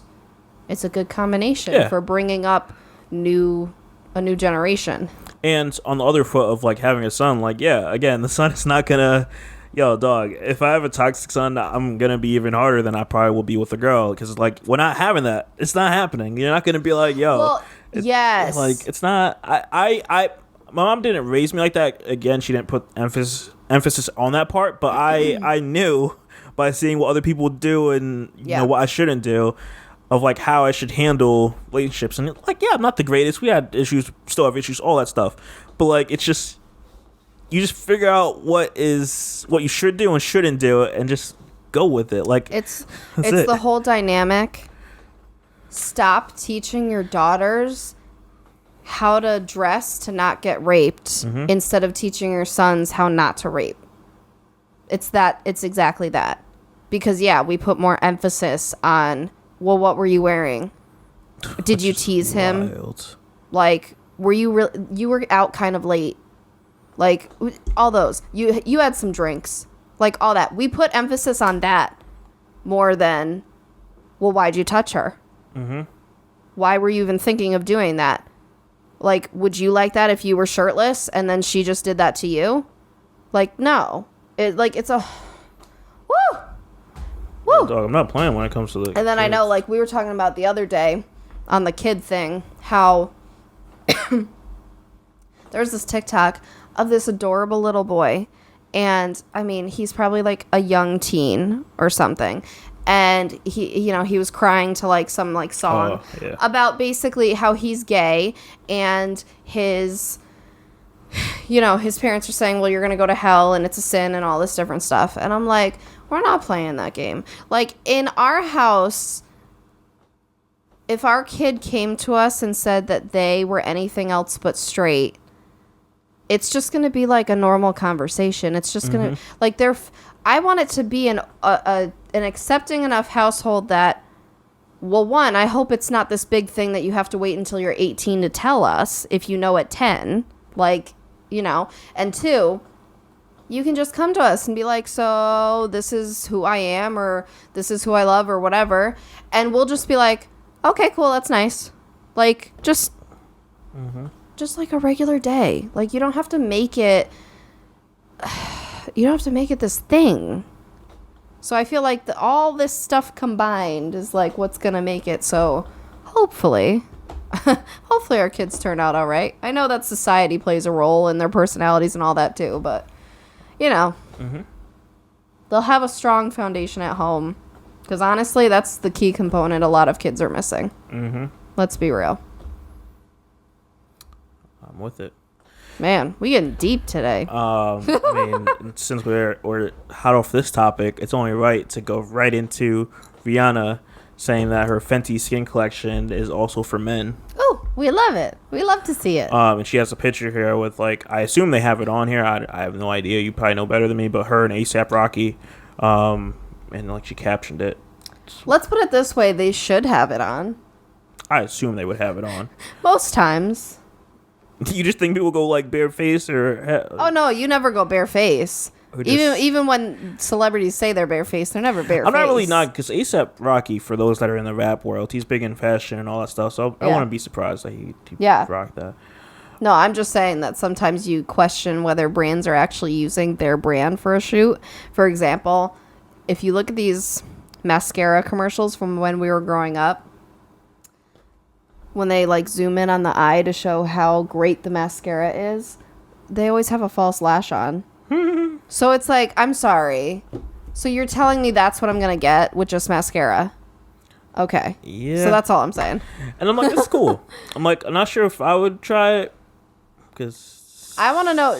a good combination for bringing up a new generation. And on the other foot of like having a son, like, yeah, again, the son is not gonna, yo, dog, if I have a toxic son, I'm gonna be even harder than I probably will be with a girl because like we're not having that. It's not happening. You're not gonna be like, yo, well, yes, like it's not. My mom didn't raise me like that. Again, she didn't put emphasis on that part, but I knew by seeing what other people do and you know what I shouldn't do, of like how I should handle relationships. And like, yeah, I'm not the greatest. We had issues, still have issues, all that stuff. But like, it's just you just figure out what you should do and shouldn't do, and just go with it. Like it's the whole dynamic. Stop teaching your daughters how to dress to not get raped instead of teaching your sons how not to rape. It's exactly that. Because we put more emphasis on, well, what were you wearing? Did you tease him? Wild. Like, were you you were out kind of late? Like, all those. You had some drinks. Like, all that. We put emphasis on that more than, well, why'd you touch her? Why were you even thinking of doing that? Like, would you like that if you were shirtless and then she just did that to you? Like, no. It's a... Woo! Woo! Dog, I'm not playing when it comes to the And then kids. I know, like, we were talking about the other day on the kid thing, how there's this TikTok of this adorable little boy. And, I mean, he's probably, like, a young teen or something. And he was crying to like some like song about basically how he's gay and his parents are saying, well, you're going to go to hell and it's a sin and all this different stuff. And I'm like, we're not playing that game. Like in our house, if our kid came to us and said that they were anything else but straight, it's just going to be like a normal conversation. It's just going to like I want it to be an accepting enough household that, well, one, I hope it's not this big thing that you have to wait until you're 18 to tell us if you know at 10, like, and two, you can just come to us and be like, so this is who I am or this is who I love or whatever. And we'll just be like, okay, cool. That's nice. Like, just like a regular day. Like, you don't have to make it this thing. So I feel like all this stuff combined is like what's gonna make it so. Hopefully, hopefully our kids turn out all right. I know that society plays a role in their personalities and all that too, but you know, they'll have a strong foundation at home. Because honestly, that's the key component a lot of kids are missing. Let's be real. I'm with it. Man, we getting deep today. I mean, since we're hot off this topic, it's only right to go right into Rihanna saying that her Fenty skin collection is also for men. Oh, we love it. We love to see it. And she has a picture here with, like, I assume they have it on here. I have no idea. You probably know better than me, but her and A$AP Rocky, and like she captioned it. Let's put it this way: they should have it on. I assume they would have it on. Most times. You just think people go like bareface or? Oh no, you never go bareface. Even when celebrities say they're bareface, they're never bareface. I'm not really because A$AP Rocky, for those that are in the rap world, he's big in fashion and all that stuff. So I wouldn't be surprised that he rocked that. No, I'm just saying that sometimes you question whether brands are actually using their brand for a shoot. For example, if you look at these mascara commercials from when we were growing up, when they like zoom in on the eye to show how great the mascara is, they always have a false lash on. So it's like, I'm sorry. So you're telling me that's what I'm going to get with just mascara? Okay. Yeah. So that's all I'm saying. And I'm like, that's cool. I'm like, I'm not sure if I would try it because I want to know,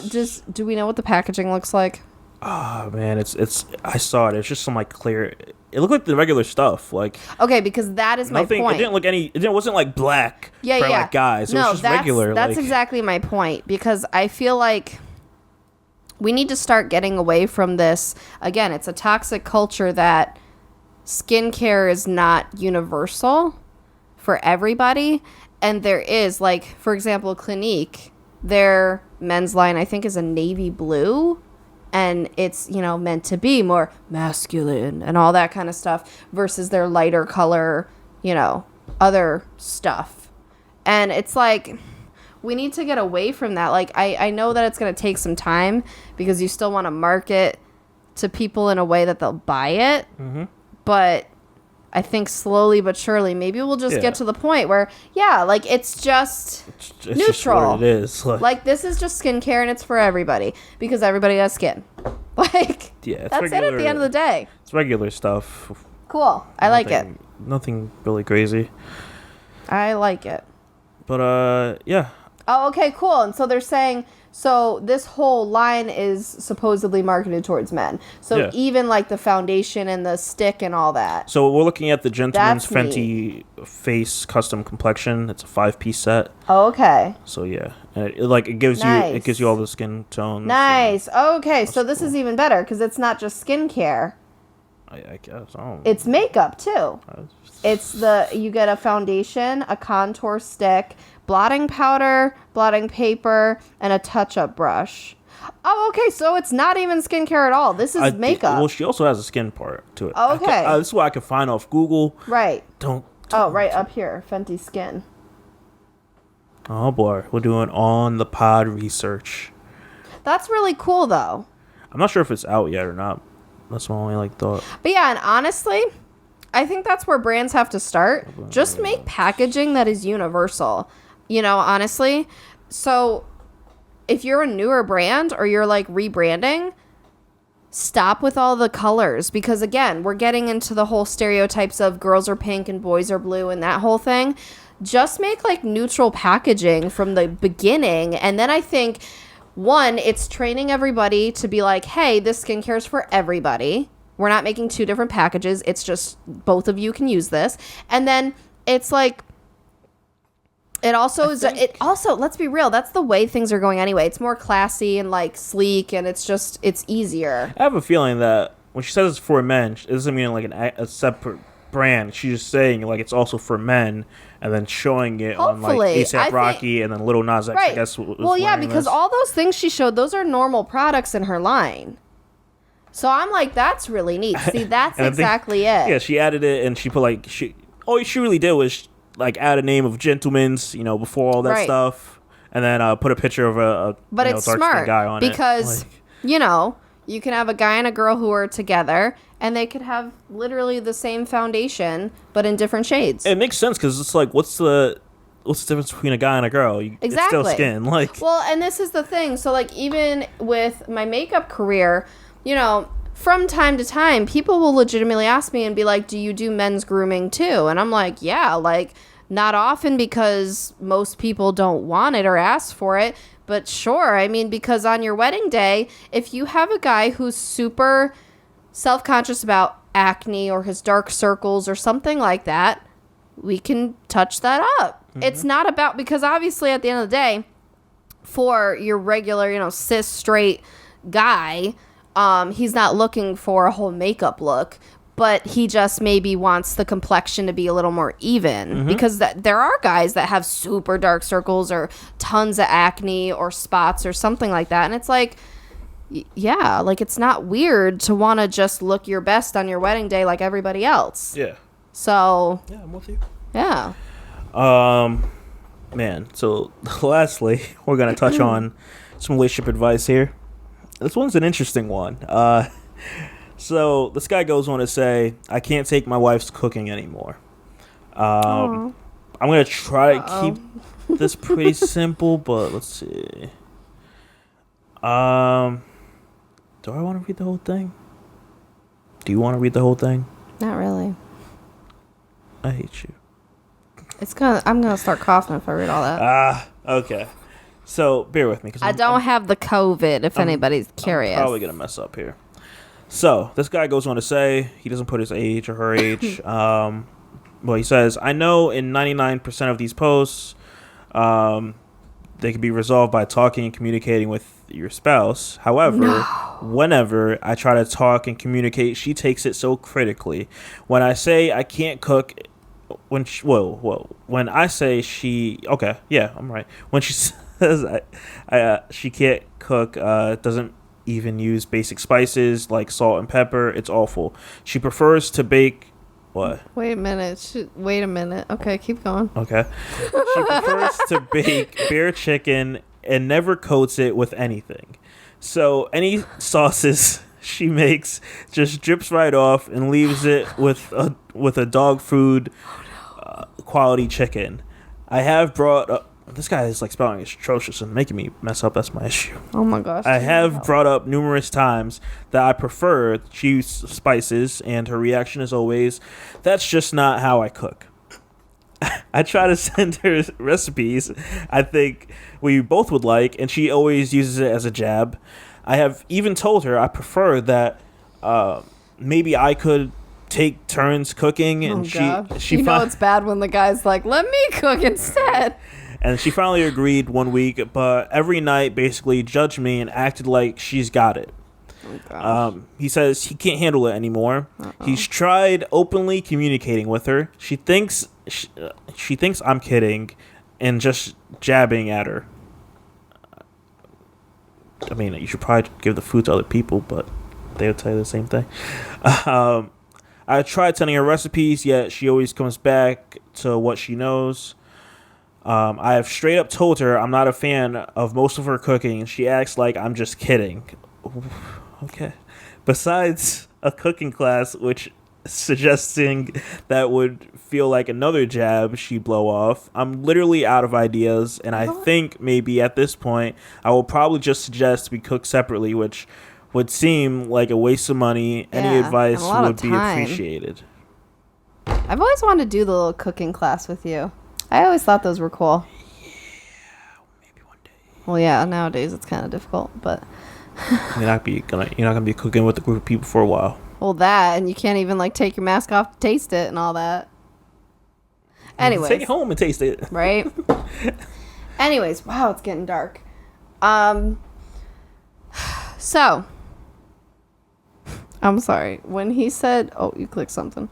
do we know what the packaging looks like? Oh man, it's I saw it. It's just some like clear. It looked like the regular stuff. Like okay, because that is my point. It wasn't like black for like guys. It was just regular. That's exactly my point, because I feel like we need to start getting away from this. Again, it's a toxic culture that skincare is not universal for everybody. And there is, like, for example, Clinique, their men's line, I think, is a navy blue. And it's, you know, meant to be more masculine and all that kind of stuff versus their lighter color, you know, other stuff. And it's like, we need to get away from that. Like, I know that it's going to take some time because you still want to market to people in a way that they'll buy it. Mm-hmm. But I think slowly but surely, maybe we'll just get to the point where, like, it's just neutral. Just what it is. Like, this is just skincare and it's for everybody because everybody has skin. Like, that's regular, it at the end of the day. It's regular stuff. Cool. I like it. Nothing really crazy. I like it. But, yeah. Oh, okay, cool. And so they're saying, so this whole line is supposedly marketed towards men. So even like the foundation and the stick and all that. So we're looking at the Gentleman's Fenty Face Custom Complexion. It's a 5-piece set. Oh, okay. So yeah, and it gives you all the skin tones. Nice. Okay, so this is even better because it's not just skincare. I guess. It's makeup too. You get a foundation, a contour stick, blotting powder, blotting paper, and a touch-up brush. Oh, okay, so it's not even skincare at all. This is makeup. Well, she also has a skin part to it. Oh, okay. This is what I can find off Google. Right. Don't right up here, Fenty Skin. Oh, boy. We're doing on the pod research. That's really cool, though. I'm not sure if it's out yet or not. That's my only, thought. But yeah, and honestly, I think that's where brands have to start. Just make packaging that is universal. You know, honestly. So if you're a newer brand or you're like rebranding, stop with all the colors. Because again, we're getting into the whole stereotypes of girls are pink and boys are blue and that whole thing. Just make like neutral packaging from the beginning. And then I think, one, it's training everybody to be like, hey, this skincare is for everybody. We're not making two different packages. It's just both of you can use this. And then it's like, it also, let's be real, that's the way things are going anyway. It's more classy and like sleek and it's easier. I have a feeling that when she says it's for men, it doesn't mean like a separate brand. She's just saying like it's also for men and then showing it on like A$AP Rocky and then Lil Nas X. Right. I guess because all those things she showed, those are normal products in her line. So I'm like, that's really neat. See, that's exactly it. Yeah, she added it and she put like all she really did was like add a name of Gentleman's, you know, before all that stuff, and then put a picture of a it's smart guy on because it. Like, you know, You can have a guy and a girl who are together, and they could have literally the same foundation, but in different shades. It makes sense because it's like, what's the difference between a guy and a girl? Exactly. It's still skin. Like, well, and this is the thing. So, like, even with my makeup career, you know, from time to time, people will legitimately ask me and be like, do you do men's grooming too? And I'm like, yeah, like, not often because most people don't want it or ask for it. But sure, I mean, because on your wedding day, if you have a guy who's super self-conscious about acne or his dark circles or something like that, we can touch that up. Mm-hmm. It's not about, because obviously at the end of the day, for your regular, you know, cis straight guy, he's not looking for a whole makeup look, but he just maybe wants the complexion to be a little more even. Mm-hmm. Because there are guys that have super dark circles or tons of acne or spots or something like that. And it's like, yeah, like, it's not weird to want to just look your best on your wedding day like everybody else. Yeah. So. Yeah, I'm with you. Yeah. Man, so lastly, we're going to touch on some relationship advice here. This one's an interesting one. So this guy goes on to say, I can't take my wife's cooking anymore. I'm going to try to keep this pretty simple, but let's see. Do I want to read the whole thing? Do you want to read the whole thing? Not really. I hate you. I'm gonna start coughing if I read all that. Okay. So bear with me, because I don't have the COVID. If anybody's curious, I'm probably gonna mess up here. So this guy goes on to say he doesn't put his age or her age. Well, he says, I know in 99% of these posts, they can be resolved by talking and communicating with your spouse. However, whenever I try to talk and communicate, she takes it so critically. When I say I can't cook, when I say she, okay, yeah, I'm right. When she says she can't cook, doesn't even use basic spices like salt and pepper, it's awful. She prefers to bake. What? Wait a minute. Okay, keep going. Okay. She prefers to bake bare chicken and never coats it with anything. So any sauces she makes just drips right off and leaves it with a dog food quality chicken. I have brought up, this guy is like spelling is atrocious and making me mess up. That's my issue. Oh my gosh. I have brought up numerous times that I prefer to use spices, and her reaction is always, that's just not how I cook. I try to send her recipes I think we both would like, and she always uses it as a jab. I have even told her I prefer that maybe I could take turns cooking, and she it's bad when the guy's like, let me cook instead. And she finally agreed one week, but every night basically judged me and acted like she's got it. He says he can't handle it anymore. He's tried openly communicating with her. She thinks I'm kidding and just jabbing at her. I mean, you should probably give the food to other people, but they'll tell you the same thing. I tried telling her recipes, yet she always comes back to what she knows. I have straight up told her I'm not a fan of most of her cooking, and she acts like I'm just kidding. Okay. Besides a cooking class, which suggesting that would feel like another jab she'd blow off, I'm literally out of ideas, and I think maybe at this point I will probably just suggest we cook separately, which would seem like a waste of money. Any advice would be appreciated. I've always wanted to do the little cooking class with you. I always thought those were cool. Yeah, maybe one day. Well, yeah, nowadays it's kind of difficult, but you're not gonna be cooking with a group of people for a while. Well, that, and you can't even like take your mask off to taste it and all that. Anyways, take it home and taste it. Right. Anyways, wow, it's getting dark. So I'm sorry. When he said, oh, you clicked something.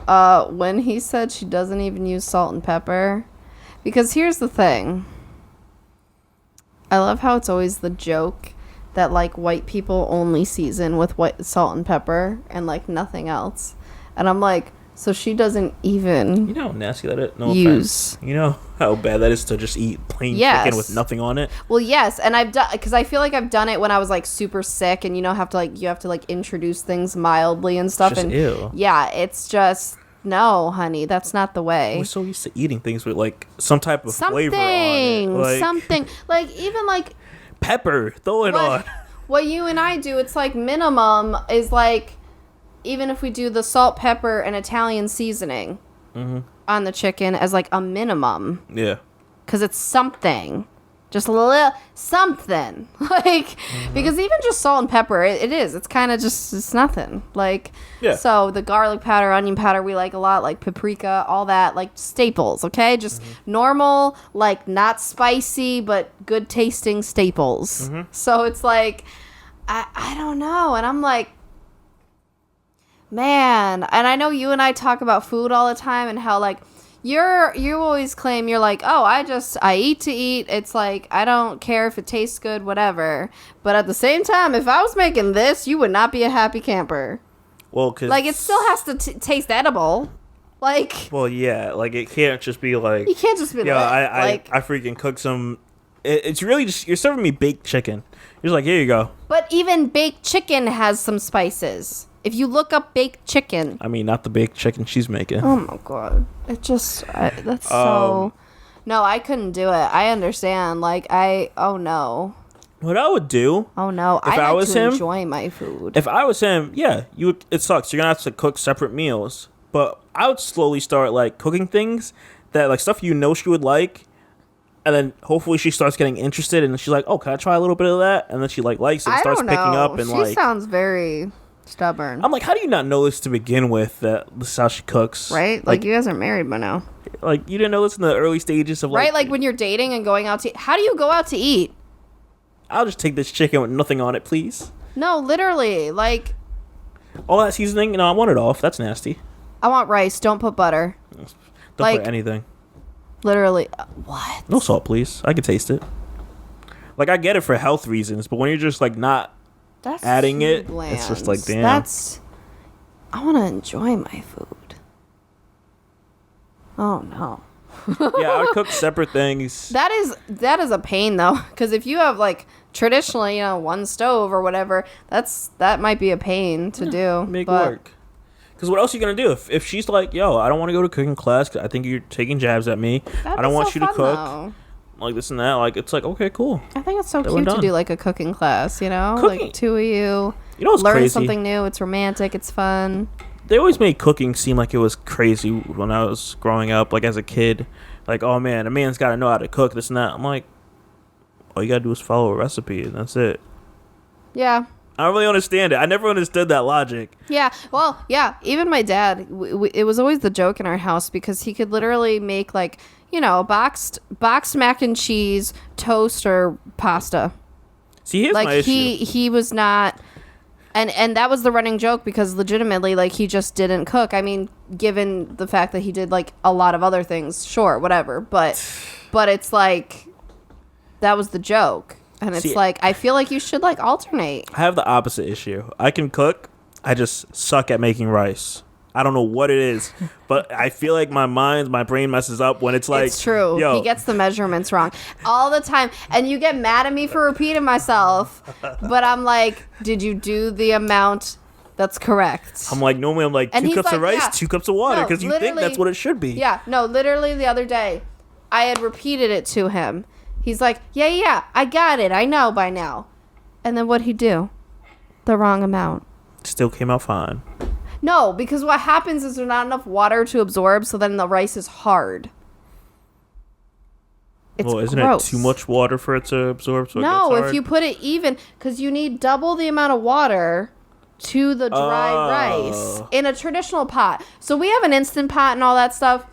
When he said she doesn't even use salt and pepper, because here's the thing. I love how it's always the joke that like white people only season with salt and pepper and like nothing else. And I'm like, So she doesn't even You know how nasty that is? No use. offense. You know how bad that is to just eat plain chicken with nothing on it? Well, yes, and I've done, because I feel like I've done it when I was like super sick, and you have to introduce things mildly and stuff. Just and ew. Yeah, it's just, no, honey, that's not the way. We're so used to eating things with like some type of flavor on it. Something like even like pepper, throw it on. What you and I do, it's like minimum is like, even if we do the salt, pepper, and Italian seasoning on the chicken as like a minimum. Yeah. Because it's something. Just a little something. Because even just salt and pepper, it is. It's kind of just, it's nothing. So the garlic powder, onion powder, we like a lot, like paprika, all that, like staples, okay? Just normal, like not spicy, but good tasting staples. So it's like, I don't know. And I'm like, man, and I know you and I talk about food all the time and how like you always claim you're like, oh, I eat to eat. It's like, I don't care if it tastes good, whatever. But at the same time, if I was making this, you would not be a happy camper. Well, cause like it still has to taste edible. Like, well, yeah, like it can't just be like, you can't just be I freaking cook some. It's really just, you're serving me baked chicken. You're just like, here you go. But even baked chicken has some spices. If you look up baked chicken. I mean, not the baked chicken she's making. Oh my god. It just, that's so. No, I couldn't do it. I understand. Oh no. What I would do. Oh no. If I was him, enjoy my food. If I was him, yeah, it sucks. You're going to have to cook separate meals. But I would slowly start like cooking things that like stuff she would like. And then hopefully she starts getting interested and she's like, oh, can I try a little bit of that? And then she like likes it and starts picking up. And she sounds very stubborn. I'm like, how do you not know this to begin with, that this is how she cooks? Right? Like you guys are married by now. Like you didn't know this in the early stages of like... Right? Like when you're dating and going out to eat. How do you go out to eat? I'll just take this chicken with nothing on it, please. No, literally. Like... all that seasoning, I want it off. That's nasty. I want rice. Don't put butter. Don't put anything. Literally. What? No salt, please. I can taste it. Like, I get it for health reasons, but when you're just, like, not adding it, bland. It's just like, damn. I want to enjoy my food. Oh, no. Yeah, I would cook separate things. That is a pain, though, because if you have, like, traditionally, one stove or whatever, that might be a pain to do. Make work. Because what else are you going to do? If she's like, yo, I don't want to go to cooking class because I think you're taking jabs at me. I don't want you to cook. Though. Like this and that. Like, it's like, okay, cool. I think it's so cute to do like a cooking class, Cooking. Like two of you. What's learn crazy? Something new. It's romantic. It's fun. They always made cooking seem like it was crazy when I was growing up, like as a kid. Like, oh man, a man's got to know how to cook this and that. I'm like, all you got to do is follow a recipe and that's it. Yeah. I don't really understand it. I never understood that logic. Yeah. Well, yeah. Even my dad, it was always the joke in our house because he could literally make like, boxed mac and cheese, toast, or pasta. See, here's my issue. He was not, and that was the running joke because legitimately, like, he just didn't cook. I mean, given the fact that he did like a lot of other things, sure, whatever. But it's like, that was the joke. And it's like, I feel like you should like alternate. I have the opposite issue. I can cook. I just suck at making rice. I don't know what it is, but I feel like my brain messes up when it's like... It's true. He gets the measurements wrong all the time. And you get mad at me for repeating myself. But I'm like, did you do the amount that's correct? I'm like, normally I'm like, 2 cups of rice, 2 cups of water, because you think that's what it should be. Yeah, no, literally the other day, I had repeated it to him. He's like, yeah, I got it. I know by now. And then what'd he do? The wrong amount. Still came out fine. No, because what happens is there's not enough water to absorb, so then the rice is hard. It's isn't gross. it too much water for it to absorb? So no, it gets hard? If you put it even, because you need double the amount of water to the dry rice in a traditional pot. So we have an Instant Pot and all that stuff.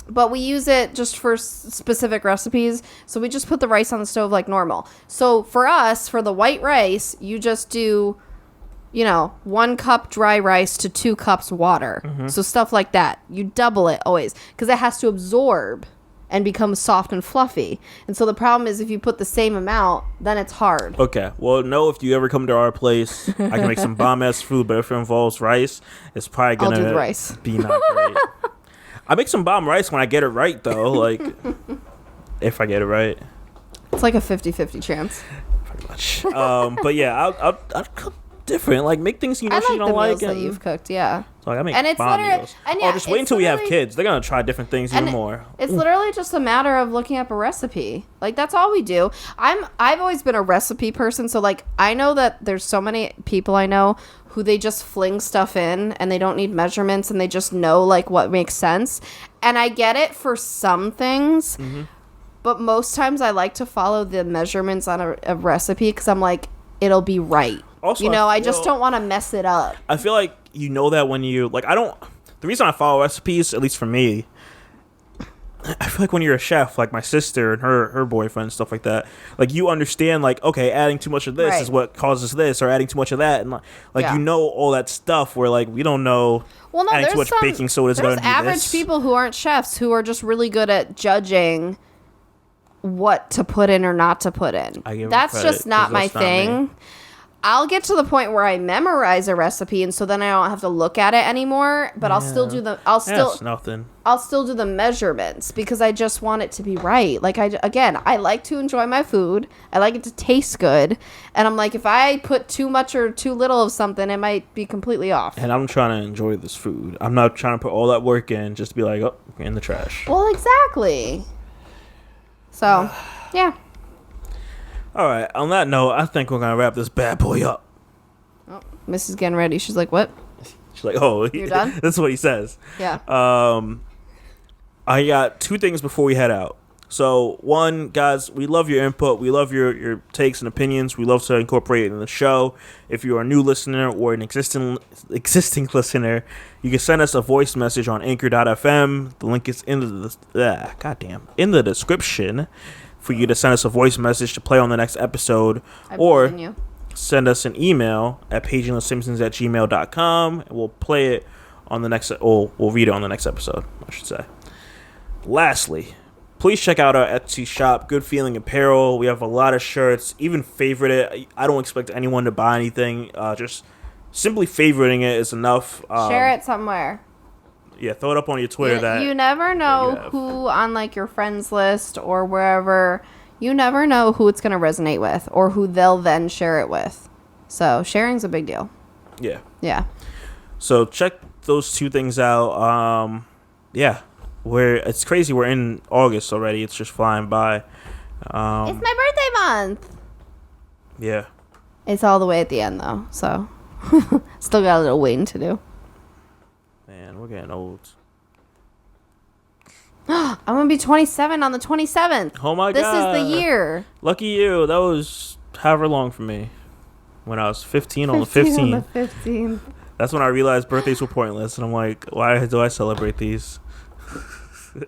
But we use it just for specific recipes. So we just put the rice on the stove like normal. So for us, for the white rice, you just do, 1 cup dry rice to 2 cups water. Mm-hmm. So stuff like that. You double it always. Because it has to absorb and become soft and fluffy. And so the problem is if you put the same amount, then it's hard. Okay. Well, no, if you ever come to our place, I can make some bomb-ass food, but if it involves rice, it's probably going to be not great. I make some bomb rice when I get it right, though. Like, if I get it right. It's like a 50-50 chance. Pretty much. But yeah, I'll cook different. Like, make things you don't like. I like the meals that you've cooked, yeah. So like, I make and it's bomb literally, meals. and yeah, just wait until we have kids. They're going to try different things even more. It's literally just a matter of looking up a recipe. Like, that's all we do. I've always been a recipe person, so like, I know that there's so many people I know who they just fling stuff in and they don't need measurements and they just know like what makes sense. And I get it for some things, but most times I like to follow the measurements on a recipe because I'm like, it'll be right. Also, I just don't want to mess it up. I feel like you know that when you like, the reason I follow recipes, at least for me, I feel like when you're a chef, like my sister and her boyfriend and stuff like that, like you understand, like, okay, adding too much of this is what causes this, or adding too much of that, and like you know all that stuff. Where like we don't know. Well, no, adding too much baking soda is going to do this. There's average people who aren't chefs who are just really good at judging what to put in or not to put in. That's just not my thing. I'll get to the point where I memorize a recipe, and so then I don't have to look at it anymore. But I'll still do I'll still do the measurements because I just want it to be right. Like I like to enjoy my food. I like it to taste good, and I'm like, if I put too much or too little of something, it might be completely off. And I'm trying to enjoy this food. I'm not trying to put all that work in just to be like, oh, in the trash. Well, exactly. So, yeah. All right. On that note, I think we're gonna wrap this bad boy up. Oh, Mrs. getting ready. She's like, "What?" She's like, "Oh, you're done." That's what he says. Yeah. I got two things before we head out. So, one, guys, we love your input. We love your takes and opinions. We love to incorporate it in the show. If you're a new listener or an existing listener, you can send us a voice message on Anchor.fm. The link is in the description for you to send us a voice message to play on the next episode, or send us an email at pageandthesimpsons@gmail.com, and we'll play it on the next. We'll read it on the next episode, I should say. Lastly, please check out our Etsy shop, Good Feeling Apparel. We have a lot of shirts. Even favorite it. I don't expect anyone to buy anything. Just simply favoriting it is enough. Share it somewhere. Yeah, throw it up on your Twitter. You never know who on like your friends list or wherever. You never know who it's going to resonate with or who they'll then share it with. So sharing's a big deal. Yeah. Yeah. So check those two things out. Yeah. It's crazy. We're in August already. It's just flying by. It's my birthday month. Yeah. It's all the way at the end though. So still got a little waiting to do. Man, we're getting old. I'm going to be 27 on the 27th. Oh my God. This is the year. Lucky you. That was however long for me. When I was 15 on the 15th. On the 15th. That's when I realized birthdays were pointless. And I'm like, why do I celebrate these?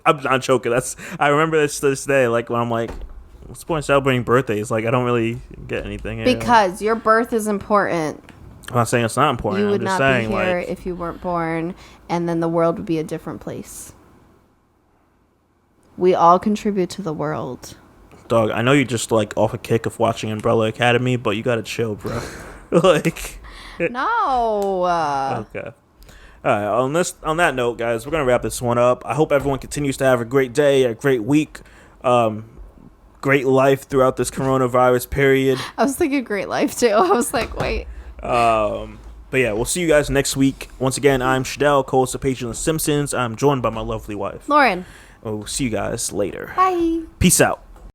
I'm not joking. I remember this day. Like when I'm like, what's the point of celebrating birthdays? Like I don't really get anything. Because your birth is important. I'm not saying it's not important. You would I'm just not saying, be here if you weren't born, and then the world would be a different place. We all contribute to the world. Dog, I know you're just like off a kick of watching Umbrella Academy, but you gotta chill, bro. Like, no. Okay. All right. On that note, guys, we're gonna wrap this one up. I hope everyone continues to have a great day, a great week, great life throughout this coronavirus period. I was thinking great life too. I was like, wait. But yeah, we'll see you guys next week. Once again, I'm Shadell, co-host of Page and the Simpsons. I'm joined by my lovely wife, Lauren. We'll see you guys later. Bye. Peace out.